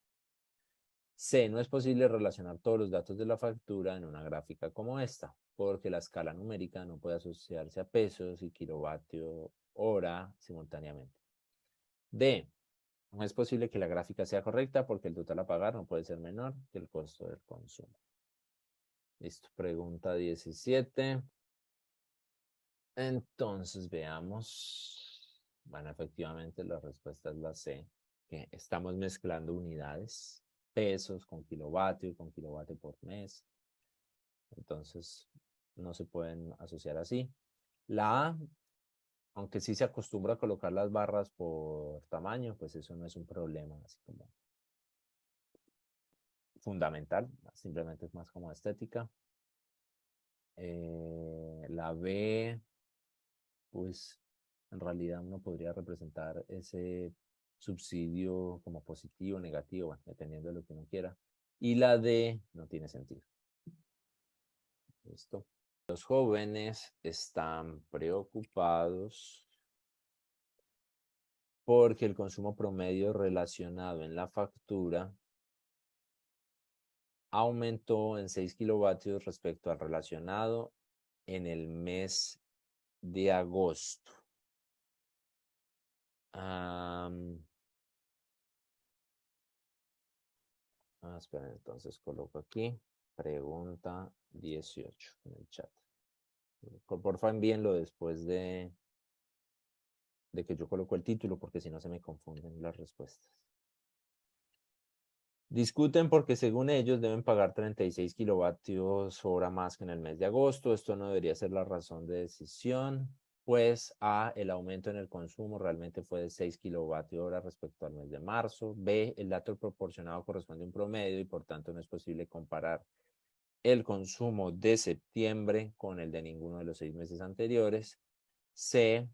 C. No es posible relacionar todos los datos de la factura en una gráfica como esta, porque la escala numérica no puede asociarse a pesos y kilovatio hora simultáneamente. D. No es posible que la gráfica sea correcta porque el total a pagar no puede ser menor que el costo del consumo. Listo, pregunta 17. Entonces veamos. Bueno, efectivamente la respuesta es la C, que estamos mezclando unidades, pesos con kilovatio por mes. Entonces no se pueden asociar así. La A, aunque sí se acostumbra a colocar las barras por tamaño, pues eso no es un problema así como fundamental, simplemente es más como estética. La B, pues en realidad uno podría representar ese subsidio como positivo, negativo, bueno, dependiendo de lo que uno quiera. Y la D no tiene sentido. ¿Listo? Los jóvenes están preocupados porque el consumo promedio relacionado en la factura aumentó en 6 kilovatios respecto al relacionado en el mes de agosto. Esperen, entonces coloco aquí pregunta 18 en el chat. Porfa, envíenlo después de que yo coloco el título, porque si no se me confunden las respuestas. Discuten porque según ellos deben pagar 36 kilovatios hora más que en el mes de agosto. Esto no debería ser la razón de decisión, pues A, el aumento en el consumo realmente fue de 6 kilovatios hora respecto al mes de marzo. B, el dato proporcionado corresponde a un promedio y por tanto no es posible comparar el consumo de septiembre con el de ninguno de los 6 meses anteriores. C,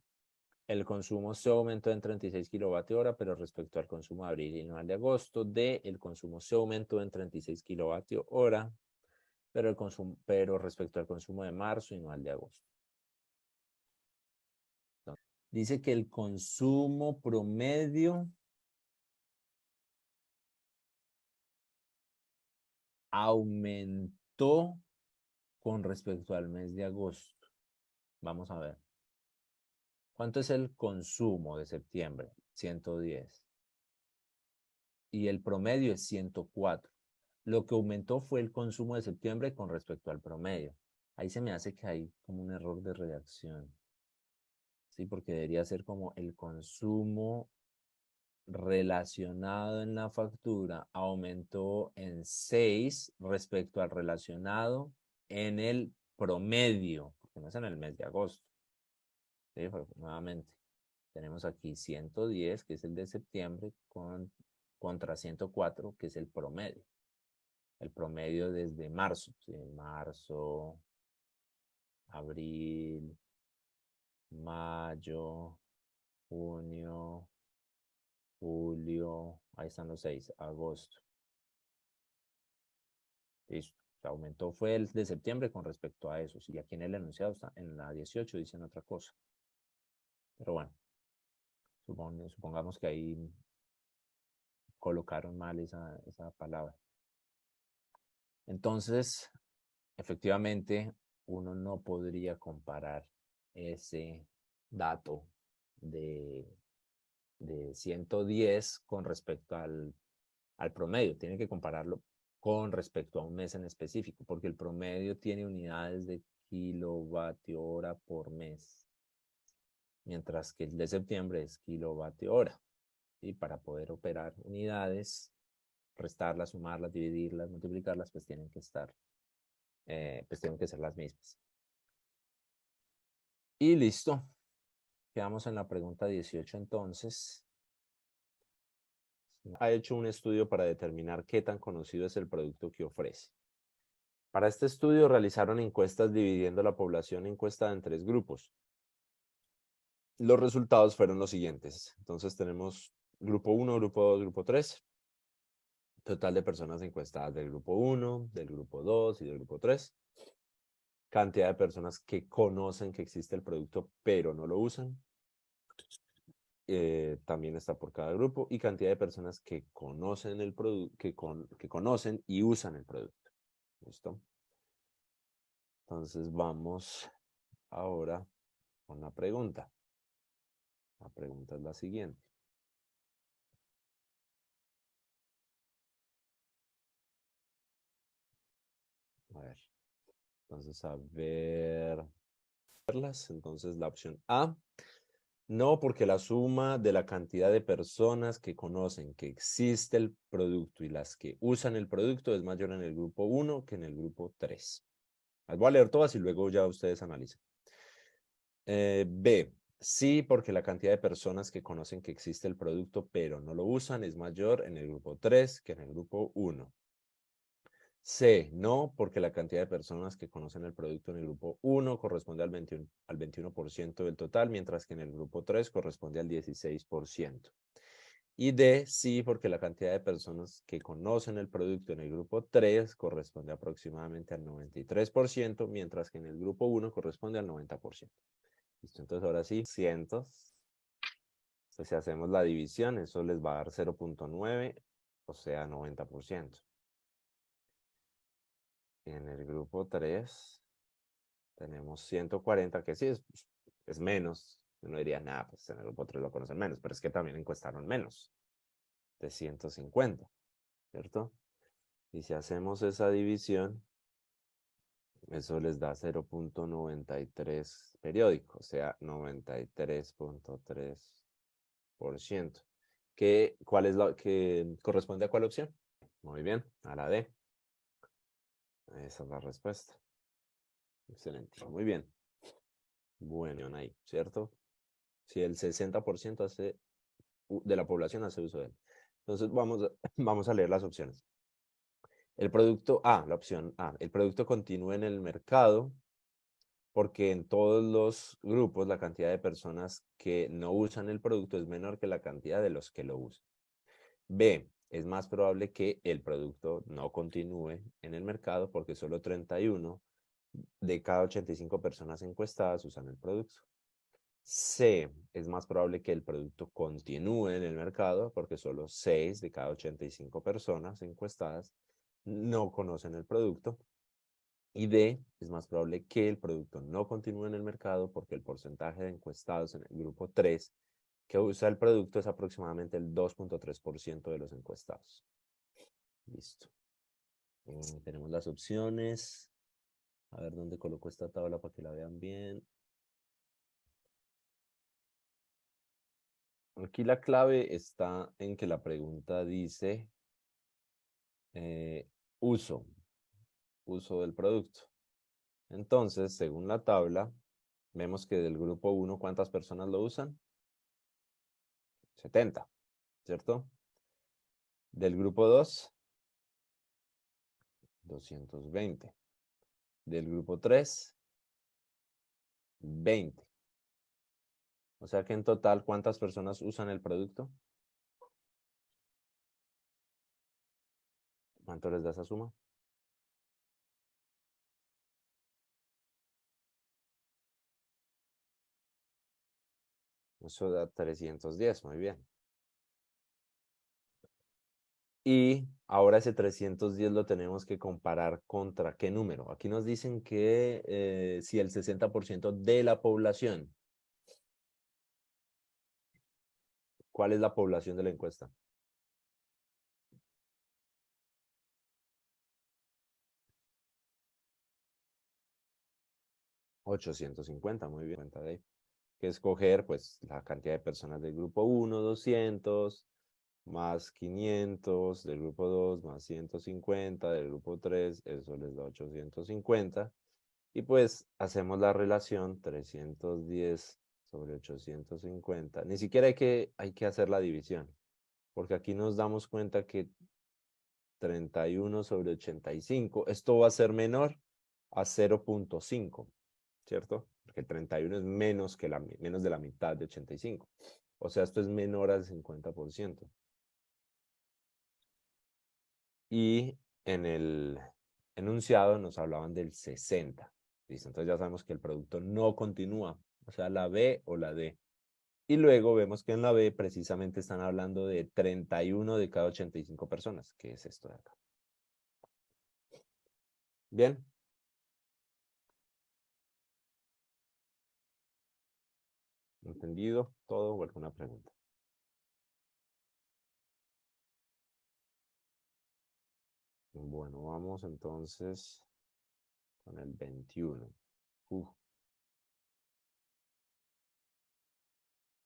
el consumo se aumentó en 36 kilovatios hora, pero respecto al consumo de abril y no al de agosto. D, el consumo se aumentó en 36 kilovatios hora, pero respecto al consumo de marzo y no al de agosto. Entonces, dice que el consumo promedio aumentó con respecto al mes de agosto. Vamos a ver. ¿Cuánto es el consumo de septiembre? 110. Y el promedio es 104. Lo que aumentó fue el consumo de septiembre con respecto al promedio. Ahí se me hace que hay como un error de redacción. Sí, porque debería ser como el consumo relacionado en la factura aumentó en 6 respecto al relacionado en el promedio, porque no es en el mes de agosto. ¿Sí? Nuevamente, tenemos aquí 110, que es el de septiembre, contra 104, que es el promedio. El promedio desde marzo, ¿sí? Marzo, abril, mayo, junio, julio, ahí están los 6, agosto. Listo. Se aumentó fue el de septiembre con respecto a eso. Y aquí en el enunciado está, en la 18 dicen otra cosa. Pero bueno, supongamos que ahí colocaron mal esa palabra. Entonces, efectivamente, uno no podría comparar ese dato de 110 con respecto al promedio. Tiene que compararlo con respecto a un mes en específico, porque el promedio tiene unidades de kilovatio hora por mes, mientras que el de septiembre es kilovatio hora. Y para poder operar unidades, restarlas, sumarlas, dividirlas, multiplicarlas, pues tienen que estar, pues tienen que ser las mismas. Y listo. Quedamos en la pregunta 18 entonces. Ha hecho un estudio para determinar qué tan conocido es el producto que ofrece. Para este estudio realizaron encuestas dividiendo la población encuestada en 3 grupos. Los resultados fueron los siguientes. Entonces tenemos grupo 1, grupo 2, grupo 3. Total de personas encuestadas del grupo 1, del grupo 2 y del grupo 3. Cantidad de personas que conocen que existe el producto pero no lo usan. También está por cada grupo. Y cantidad de personas que conocen el producto, que conocen y usan el producto. ¿Listo? Entonces vamos ahora con la pregunta. La pregunta es la siguiente. A ver. Entonces, a ver. Entonces, la opción A. No, porque la suma de la cantidad de personas que conocen que existe el producto y las que usan el producto es mayor en el grupo 1 que en el grupo 3. Las voy a leer todas y luego ya ustedes analizan. B. Sí, porque la cantidad de personas que conocen que existe el producto pero no lo usan es mayor en el grupo 3 que en el grupo 1. C, no, porque la cantidad de personas que conocen el producto en el grupo 1 corresponde al 21% del total, mientras que en el grupo 3 corresponde al 16%. Y D, sí, porque la cantidad de personas que conocen el producto en el grupo 3 corresponde aproximadamente al 93%, mientras que en el grupo 1 corresponde al 90%. Listo, entonces ahora sí, cientos. Entonces si hacemos la división, eso les va a dar 0.9, o sea, 90%. En el grupo 3 tenemos 140, que sí es menos. Uno diría, nada, pues en el grupo 3 lo conocen menos, pero es que también encuestaron menos, de 150, ¿cierto? Y si hacemos esa división, eso les da 0.93 periódico, o sea, 93.3%. ¿Cuál es la que corresponde a cuál opción? Muy bien, a la D. Esa es la respuesta. Excelente, muy bien. Bueno, ahí, ¿cierto? Si el 60% de la población hace uso de él. Entonces vamos a leer las opciones. El producto A, la opción A, el producto continúa en el mercado porque en todos los grupos la cantidad de personas que no usan el producto es menor que la cantidad de los que lo usan. B, es más probable que el producto no continúe en el mercado porque solo 31 de cada 85 personas encuestadas usan el producto. C, es más probable que el producto continúe en el mercado porque solo 6 de cada 85 personas encuestadas no conocen el producto. Y D, es más probable que el producto no continúe en el mercado porque el porcentaje de encuestados en el grupo 3 que usa el producto es aproximadamente el 2.3% de los encuestados. Listo. Tenemos las opciones. A ver dónde coloco esta tabla para que la vean bien. Aquí la clave está en que la pregunta dice uso del producto. Entonces, según la tabla, vemos que del grupo 1, ¿cuántas personas lo usan? 70, ¿cierto? Del grupo 2, 220. Del grupo 3, 20. O sea que en total, ¿cuántas personas usan el producto? ¿Cuánto les da esa suma? Eso da 310, muy bien. Y ahora ese 310 lo tenemos que comparar contra qué número. Aquí nos dicen que si el 60% de la población, ¿cuál es la población de la encuesta? 850, muy bien. Cuenta de ahí. Que escoger, pues, la cantidad de personas del grupo 1, 200, más 500, del grupo 2, más 150, del grupo 3, eso les da 850. Y pues hacemos la relación 310 sobre 850. Ni siquiera hay que hacer la división, porque aquí nos damos cuenta que 31 sobre 85, esto va a ser menor a 0.5, ¿cierto? Porque 31 es menos de la mitad de 85. O sea, esto es menor al 50%. Y en el enunciado nos hablaban del 60. ¿Listo? Entonces ya sabemos que el producto no continúa, o sea, la B o la D. Y luego vemos que en la B precisamente están hablando de 31 de cada 85 personas, que es esto de acá. Bien. ¿Entendido todo o alguna pregunta? Bueno, vamos entonces con el 21. Uf,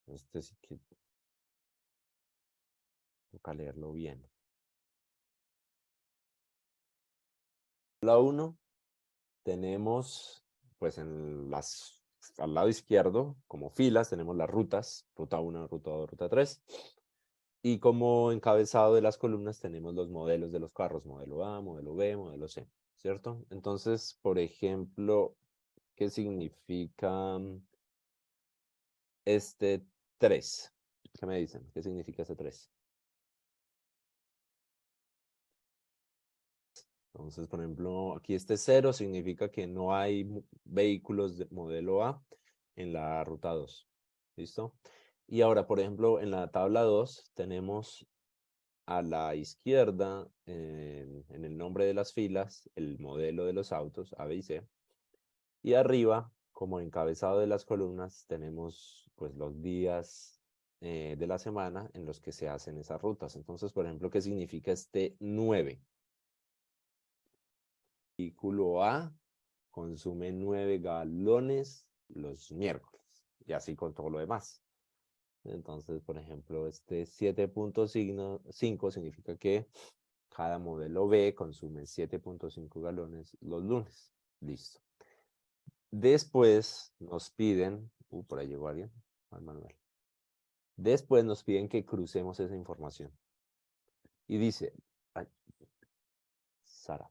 este sí que toca leerlo bien. La 1 tenemos, pues al lado izquierdo, como filas, tenemos las rutas, ruta 1, ruta 2, ruta 3. Y como encabezado de las columnas tenemos los modelos de los carros, modelo A, modelo B, modelo C, ¿cierto? Entonces, por ejemplo, ¿qué significa este 3? ¿Qué me dicen? ¿Qué significa este 3? Entonces, por ejemplo, aquí este 0 significa que no hay vehículos de modelo A en la ruta 2. ¿Listo? Y ahora, por ejemplo, en la tabla 2 tenemos a la izquierda, en el nombre de las filas, el modelo de los autos, A, B y C. Y arriba, como encabezado de las columnas, tenemos pues los días de la semana en los que se hacen esas rutas. Entonces, por ejemplo, ¿qué significa este 9? Vehículo A consume 9 galones los miércoles y así con todo lo demás. Entonces, por ejemplo, este 7.5 significa que cada modelo B consume 7.5 galones los lunes. Listo. Después nos piden, por ahí llegó alguien, Juan Manuel. Después nos piden que crucemos esa información. Y dice, ay, Sara,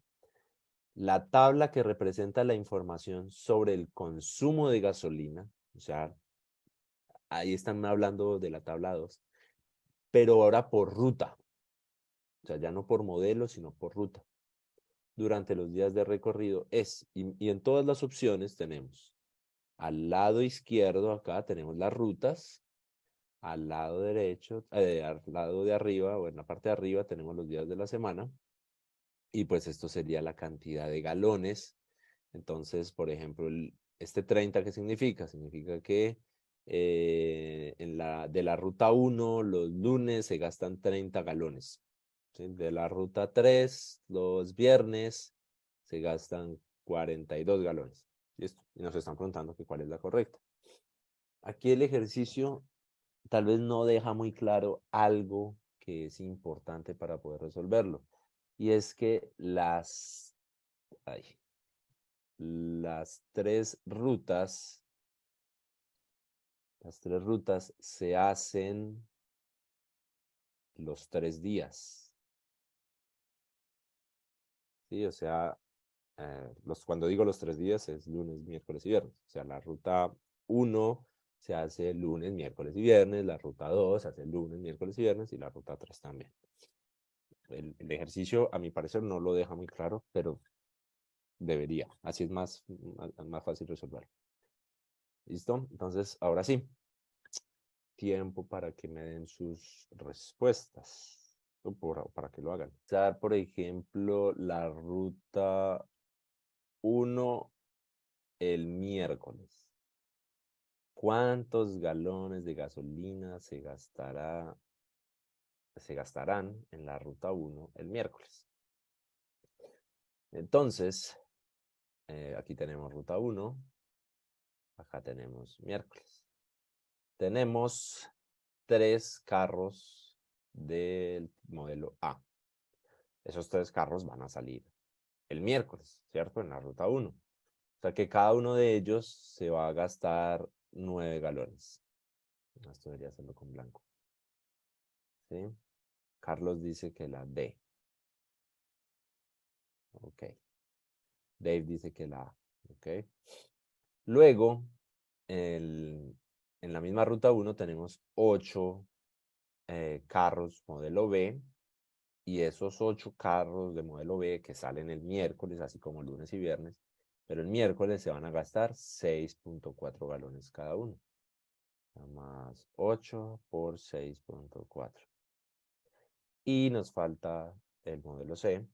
la tabla que representa la información sobre el consumo de gasolina, o sea, ahí están hablando de la tabla 2, pero ahora por ruta, o sea, ya no por modelo, sino por ruta, durante los días de recorrido y en todas las opciones tenemos, al lado izquierdo acá tenemos las rutas, al lado derecho, al lado de arriba, o en la parte de arriba tenemos los días de la semana, y pues esto sería la cantidad de galones. Entonces, por ejemplo, este 30, ¿qué significa? Significa que de la ruta 1, los lunes se gastan 30 galones. ¿Sí? De la ruta 3, los viernes, se gastan 42 galones. ¿Listo? Y nos están preguntando que cuál es la correcta. Aquí el ejercicio tal vez no deja muy claro algo que es importante para poder resolverlo. Y es que las tres rutas se hacen los 3 días. ¿Sí? O sea, cuando digo los 3 días es lunes, miércoles y viernes. O sea, la ruta 1 se hace lunes, miércoles y viernes, la ruta 2 se hace lunes, miércoles y viernes y la ruta 3 también. El ejercicio, a mi parecer, no lo deja muy claro, pero debería. Así es más fácil resolver. ¿Listo? Entonces, ahora sí. Tiempo para que me den sus respuestas. O para que lo hagan. Por ejemplo, la ruta 1 el miércoles. ¿Cuántos galones de gasolina se gastarán en la ruta 1 el miércoles? Entonces, aquí tenemos ruta 1, acá tenemos miércoles. Tenemos 3 carros del modelo A. Esos 3 carros van a salir el miércoles, ¿cierto? En la ruta 1. sea que cada uno de ellos se va a gastar 9 galones. Esto debería hacerlo con blanco. ¿Sí? Carlos dice que la D. Ok. Dave dice que la A. Ok. Luego, en la misma ruta 1 tenemos 8 carros modelo B. Y esos 8 carros de modelo B que salen el miércoles, así como lunes y viernes, pero el miércoles se van a gastar 6.4 galones cada uno. Más 8 por 6.4. Y nos falta el modelo C,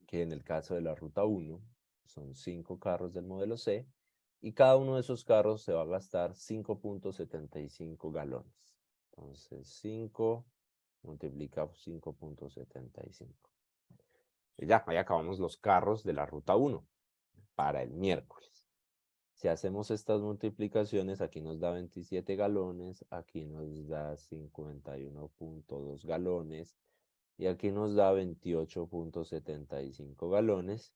que en el caso de la ruta 1 son 5 carros del modelo C, y cada uno de esos carros se va a gastar 5.75 galones. Entonces 5 multiplica 5.75. Y ya, ahí acabamos los carros de la ruta 1 para el miércoles. Si hacemos estas multiplicaciones, aquí nos da 27 galones, aquí nos da 51.2 galones, y aquí nos da 28.75 galones.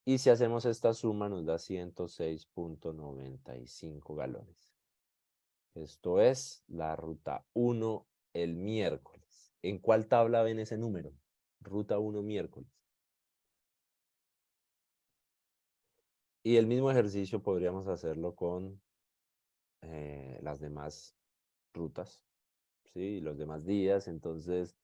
Y si hacemos esta suma, nos da 106.95 galones. Esto es la ruta 1 el miércoles. ¿En cuál tabla ven ese número? Ruta 1 miércoles. Y el mismo ejercicio podríamos hacerlo con las demás rutas, ¿sí? Los demás días. Entonces,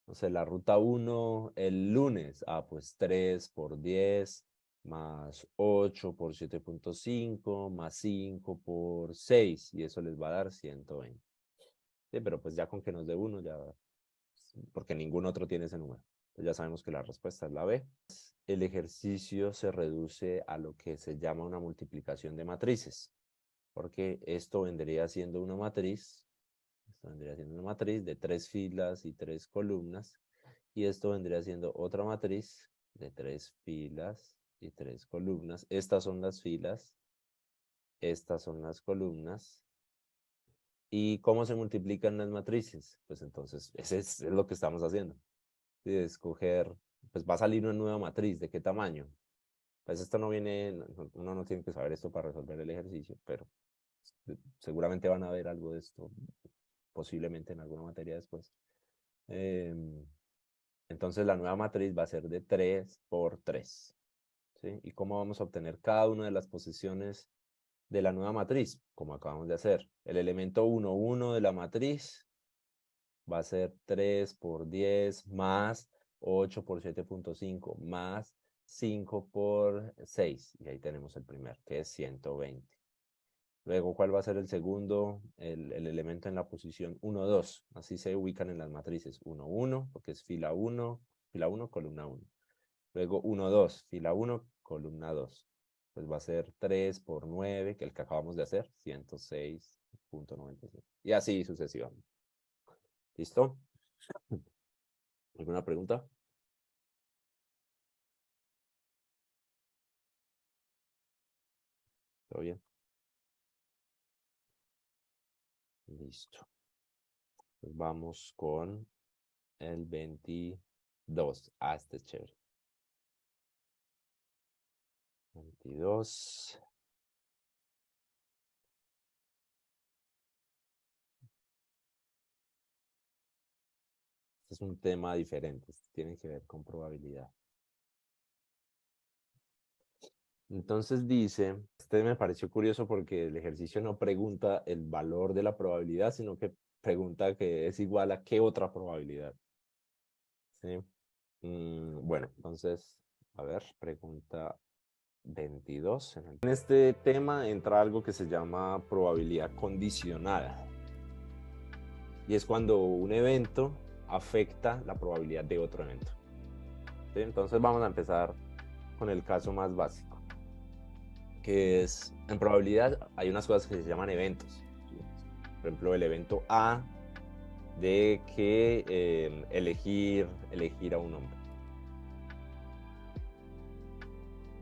no sé, la ruta 1 el lunes, pues 3 por 10, más 8 por 7.5, más 5 por 6, y eso les va a dar 120. Sí, pero pues ya con que nos dé uno, ya, porque ningún otro tiene ese número. Entonces ya sabemos que la respuesta es la B. El ejercicio se reduce a lo que se llama una multiplicación de matrices, porque esto vendría siendo una matriz. Esto vendría siendo una matriz de 3 filas y 3 columnas. Y esto vendría siendo otra matriz de 3 filas y 3 columnas. Estas son las filas. Estas son las columnas. ¿Y cómo se multiplican las matrices? Pues entonces, ese es lo que estamos haciendo. Sí, escoger, pues va a salir una nueva matriz. ¿De qué tamaño? Pues esto no viene, uno no tiene que saber esto para resolver el ejercicio, pero seguramente van a ver algo de esto, posiblemente en alguna materia después. Entonces la nueva matriz va a ser de 3 por 3. ¿Sí? ¿Y cómo vamos a obtener cada una de las posiciones de la nueva matriz? Como acabamos de hacer. El elemento 1, 1 de la matriz va a ser 3 por 10 más 8 por 7.5 más 5 por 6. Y ahí tenemos el primer, que es 120. Luego, ¿cuál va a ser el segundo? El elemento en la posición 1, 2. Así se ubican en las matrices. 1, 1, porque es fila 1, columna 1. Luego 1, 2, fila 1, columna 2. Pues va a ser 3 por 9, que es el que acabamos de hacer, 106.96. Y así sucesivamente. ¿Listo? ¿Alguna pregunta? ¿Todo bien? Listo. Pues vamos con el 22. Este es chévere. 22. Este es un tema diferente. Tiene que ver con probabilidad. Entonces dice, este me pareció curioso porque el ejercicio no pregunta el valor de la probabilidad, sino que pregunta que es igual a qué otra probabilidad. ¿Sí? Bueno, entonces, a ver, pregunta 22. En este tema entra algo que se llama probabilidad condicionada. Y es cuando un evento afecta la probabilidad de otro evento. ¿Sí? Entonces vamos a empezar con el caso más básico, que es, en probabilidad hay unas cosas que se llaman eventos. Por ejemplo, el evento A de que elegir a un hombre.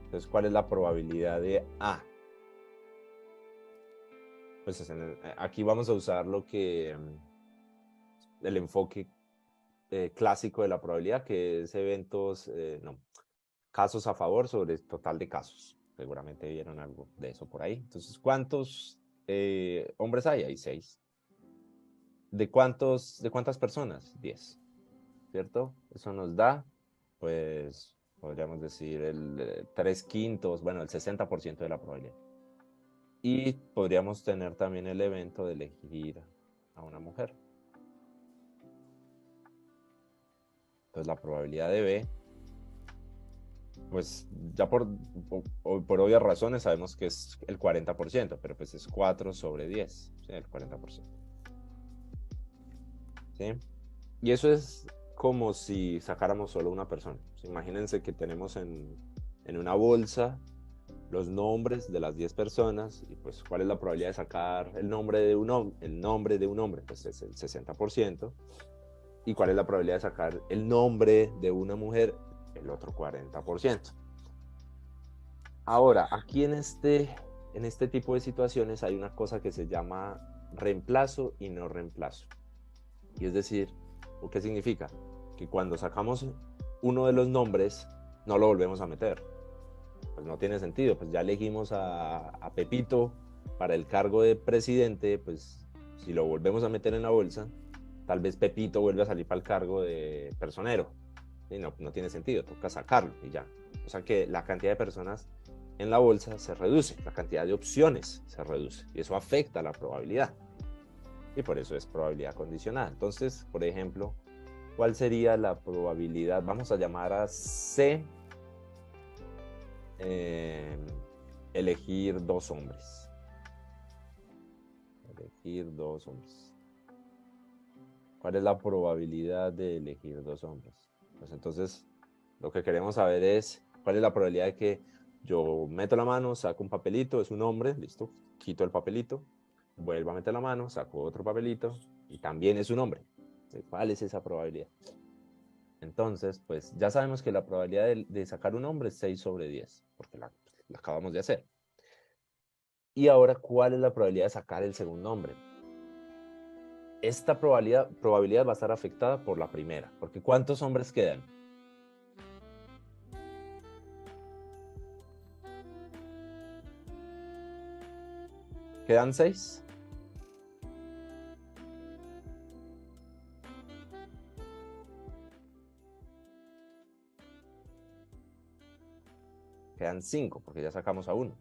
Entonces, ¿cuál es la probabilidad de A? Pues aquí vamos a usar lo que el enfoque clásico de la probabilidad, que es eventos, no, casos a favor sobre el total de casos. Seguramente vieron algo de eso por ahí. Entonces, ¿cuántos hombres hay? Hay 6. ¿De cuántas personas? 10. ¿Cierto? Eso nos da, pues, podríamos decir el 3/5, bueno, el 60% de la probabilidad. Y podríamos tener también el evento de elegir a una mujer. Entonces la probabilidad de B, pues ya por obvias razones sabemos que es el 40%, pero pues es 4 sobre 10, ¿sí? El 40%. ¿Sí? Y eso es como si sacáramos solo una persona. Imagínense que tenemos en una bolsa los nombres de las 10 personas y pues cuál es la probabilidad de sacar el nombre de un hombre, pues es el 60%. ¿Y cuál es la probabilidad de sacar el nombre de una mujer? El otro 40%. Ahora, aquí en este tipo de situaciones hay una cosa que se llama reemplazo y no reemplazo. Y es decir, ¿qué significa? Que cuando sacamos uno de los nombres, no lo volvemos a meter. Pues no tiene sentido, pues ya elegimos a Pepito para el cargo de presidente, pues si lo volvemos a meter en la bolsa, tal vez Pepito vuelve a salir para el cargo de personero. Y no tiene sentido, toca sacarlo y ya. O sea que la cantidad de personas en la bolsa se reduce, la cantidad de opciones se reduce y eso afecta la probabilidad. Y por eso es probabilidad condicionada. Entonces, por ejemplo, ¿cuál sería la probabilidad? Vamos a llamar a C elegir 2 hombres. Elegir 2 hombres. ¿Cuál es la probabilidad de elegir 2 hombres? Pues entonces, lo que queremos saber es cuál es la probabilidad de que yo meto la mano, saco un papelito, es un hombre, listo, quito el papelito, vuelvo a meter la mano, saco otro papelito y también es un hombre. ¿Cuál es esa probabilidad? Entonces, pues ya sabemos que la probabilidad de sacar un hombre es 6 sobre 10, porque la acabamos de hacer. Y ahora, ¿cuál es la probabilidad de sacar el segundo hombre? Esta probabilidad va a estar afectada por la primera, porque ¿cuántos hombres quedan? ¿Quedan 6? Quedan 5, porque ya sacamos a 1.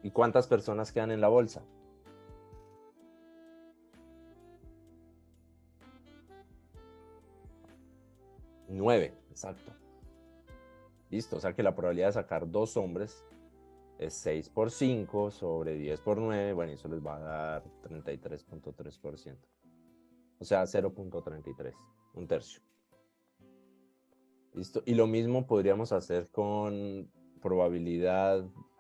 ¿Y cuántas personas quedan en la bolsa? 9, exacto. Listo, o sea que la probabilidad de sacar 2 hombres es 6 por 5 sobre 10 por 9. Bueno, eso les va a dar 33.3%. O sea, 0.33, un tercio. ¿Listo? Y lo mismo podríamos hacer con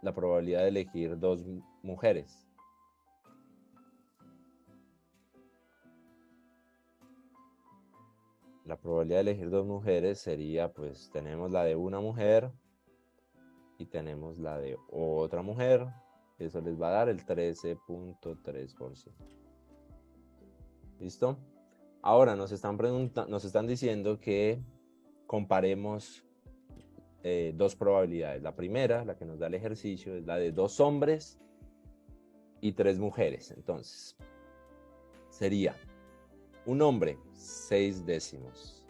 la probabilidad de elegir 2 mujeres. La probabilidad de elegir 2 mujeres sería, pues, tenemos la de una mujer y tenemos la de otra mujer. Eso les va a dar el 13.3%. ¿Listo? Ahora nos están diciendo que comparemos 2 probabilidades. La primera, la que nos da el ejercicio, es la de 2 hombres y 3 mujeres. Entonces, sería un hombre, 6 décimos.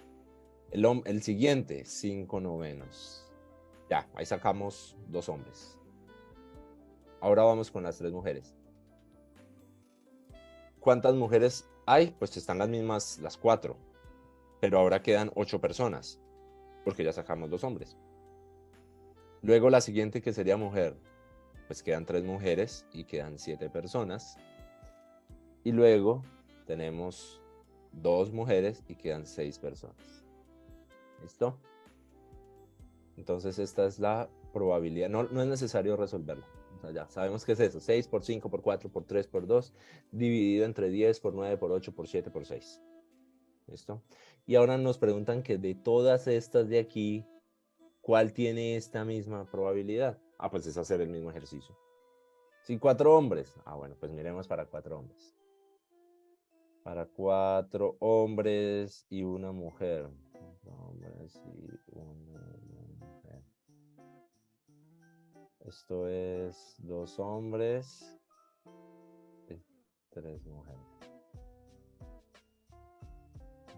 El siguiente, 5 novenos. Ya, ahí sacamos 2 hombres. Ahora vamos con las 3 mujeres. ¿Cuántas mujeres hay? Pues están las mismas, las 4. Pero ahora quedan 8 personas, porque ya sacamos 2 hombres. Luego la siguiente, que sería mujer, pues quedan 3 mujeres y quedan 7 personas. Y luego tenemos 2 mujeres y quedan 6 personas. ¿Listo? Entonces esta es la probabilidad. No es necesario resolverla. O sea, ya sabemos qué es eso. 6 por 5 por 4 por 3 por 2 dividido entre 10 por 9 por 8 por 7 por 6. ¿Listo? Y ahora nos preguntan que de todas estas de aquí, ¿cuál tiene esta misma probabilidad? Ah, pues es hacer el mismo ejercicio. Si 4 hombres. Ah, bueno, pues miremos para 4 hombres. Para 4 hombres y una mujer. Hombres y una mujer. Esto es 2 hombres y 3 mujeres.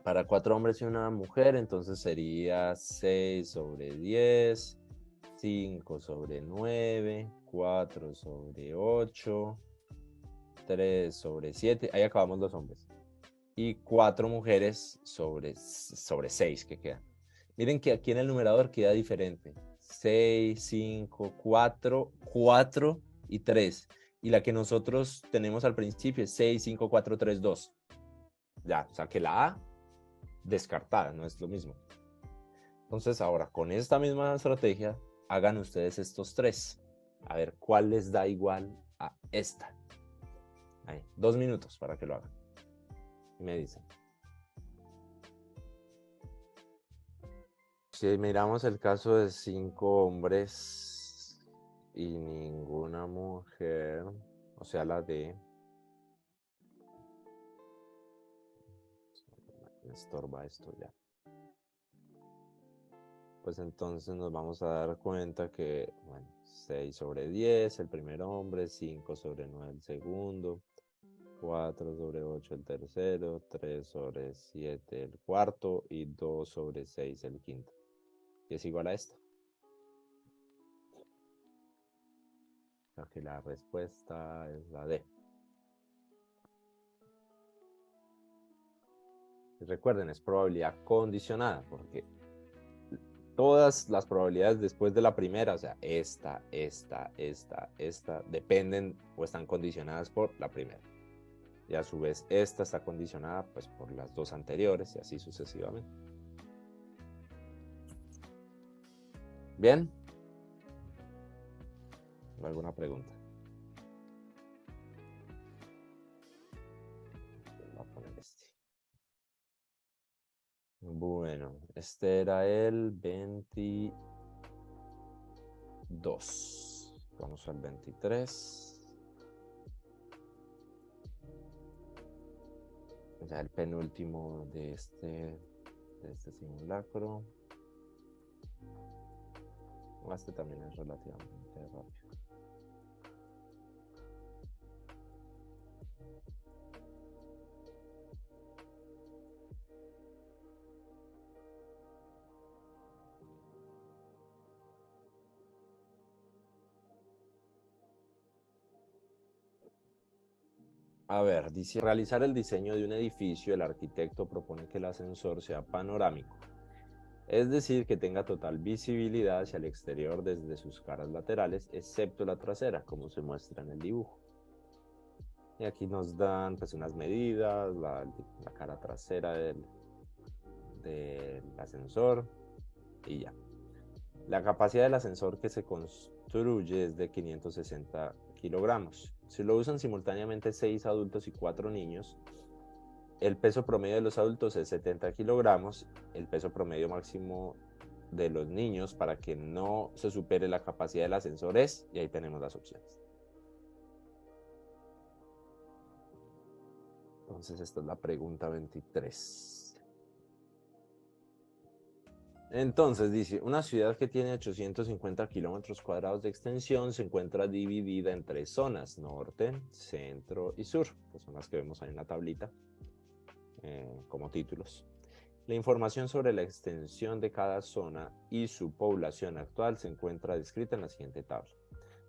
Para 4 hombres y una mujer, entonces sería 6 sobre 10, 5 sobre 9, 4 sobre 8, 3 sobre 7. Ahí acabamos los hombres. Y 4 mujeres sobre 6 que quedan. Miren que aquí en el numerador queda diferente. 6, 5, 4, 4 y 3. Y la que nosotros tenemos al principio es 6, 5, 4, 3, 2. Ya, o sea que la A descartada, no es lo mismo. Entonces ahora con esta misma estrategia, hagan ustedes estos 3. A ver cuál les da igual a esta. Ahí, 2 minutos para que lo hagan. Y me dicen. Si miramos el caso de 5 hombres y ninguna mujer, o sea, la D, me estorba esto ya. Pues entonces nos vamos a dar cuenta que, bueno, 6 sobre 10 el primer hombre, 5 sobre 9 el segundo, 4 sobre 8 el tercero, 3 sobre 7 el cuarto y 2 sobre 6 el quinto. Y es igual a esto. O sea que la respuesta es la D. Y recuerden, es probabilidad condicionada, porque todas las probabilidades después de la primera, o sea, esta, dependen o están condicionadas por la primera. Y a su vez, esta está condicionada pues por las 2 anteriores y así sucesivamente. ¿Bien? ¿Alguna pregunta? Voy a poner este. Bueno, este era el 22. Vamos al 23. Ya el penúltimo de este simulacro. Este también es relativamente rápido. A ver, dice, realizar el diseño de un edificio, el arquitecto propone que el ascensor sea panorámico. Es decir, que tenga total visibilidad hacia el exterior desde sus caras laterales, excepto la trasera, como se muestra en el dibujo. Y aquí nos dan pues unas medidas, la cara trasera del ascensor y ya. La capacidad del ascensor que se construye es de 560 kilogramos. Si lo usan simultáneamente 6 adultos y 4 niños, el peso promedio de los adultos es 70 kilogramos, el peso promedio máximo de los niños para que no se supere la capacidad del ascensor es, y ahí tenemos las opciones. Entonces esta es la pregunta 23. Entonces dice, una ciudad que tiene 850 kilómetros cuadrados de extensión se encuentra dividida en 3 zonas, norte, centro y sur, que son las que vemos ahí en la tablita como títulos. La información sobre la extensión de cada zona y su población actual se encuentra descrita en la siguiente tabla.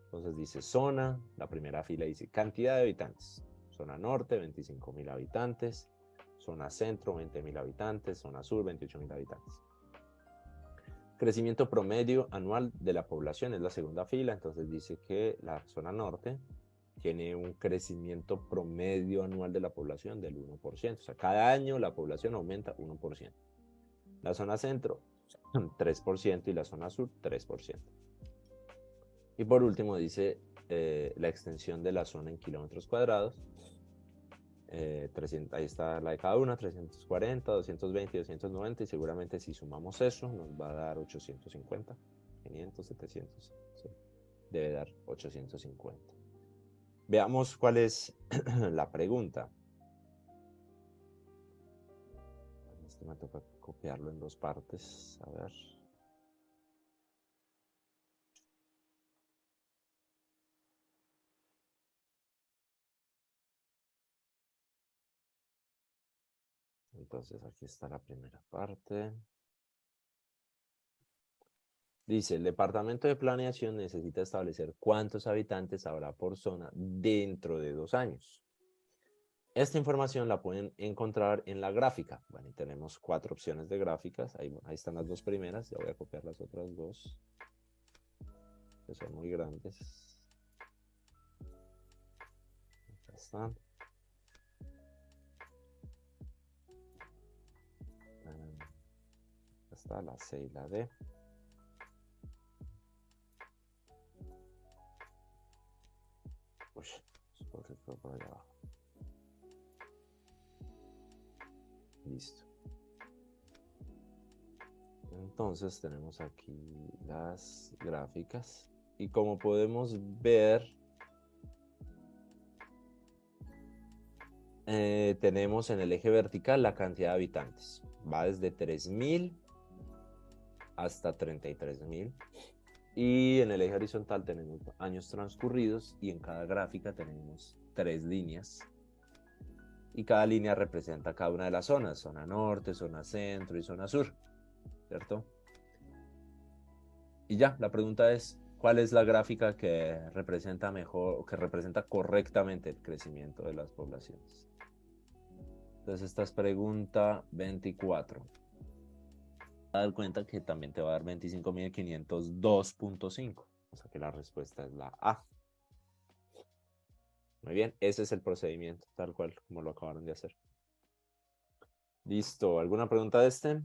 Entonces dice zona, la primera fila dice cantidad de habitantes. Zona norte, 25.000 habitantes. Zona centro, 20.000 habitantes. Zona sur, 28.000 habitantes. Crecimiento promedio anual de la población es la segunda fila, entonces dice que la zona norte tiene un crecimiento promedio anual de la población del 1%, o sea, cada año la población aumenta 1%. La zona centro, 3%, y la zona sur, 3%. Y por último dice la extensión de la zona en kilómetros cuadrados. 300, ahí está la de cada una, 340, 220 y 290, y seguramente si sumamos eso nos va a dar 850, 500, 700, sí, debe dar 850. Veamos cuál es la pregunta. Este me toca copiarlo en 2 partes, a ver. Entonces aquí está la primera parte. Dice, el Departamento de Planeación necesita establecer cuántos habitantes habrá por zona dentro de 2 años. Esta información la pueden encontrar en la gráfica. Bueno, y tenemos 4 opciones de gráficas. Ahí están las 2 primeras. Ya voy a copiar las otras 2, que son muy grandes. Acá están. Acá está la C y la D. Uy, ¿por qué quedó por allá abajo? Listo. Entonces tenemos aquí las gráficas y como podemos ver, tenemos en el eje vertical la cantidad de habitantes. Va desde 3.000 hasta 33.000. Y en el eje horizontal tenemos años transcurridos y en cada gráfica tenemos 3 líneas. Y cada línea representa cada una de las zonas, zona norte, zona centro y zona sur, ¿cierto? Y ya, la pregunta es, ¿cuál es la gráfica que representa mejor, que representa correctamente el crecimiento de las poblaciones? Entonces esta es pregunta 24. Te vas a dar cuenta que también te va a dar 25.502.5. O sea que la respuesta es la A. Muy bien, ese es el procedimiento, tal cual como lo acabaron de hacer. Listo, ¿alguna pregunta de este?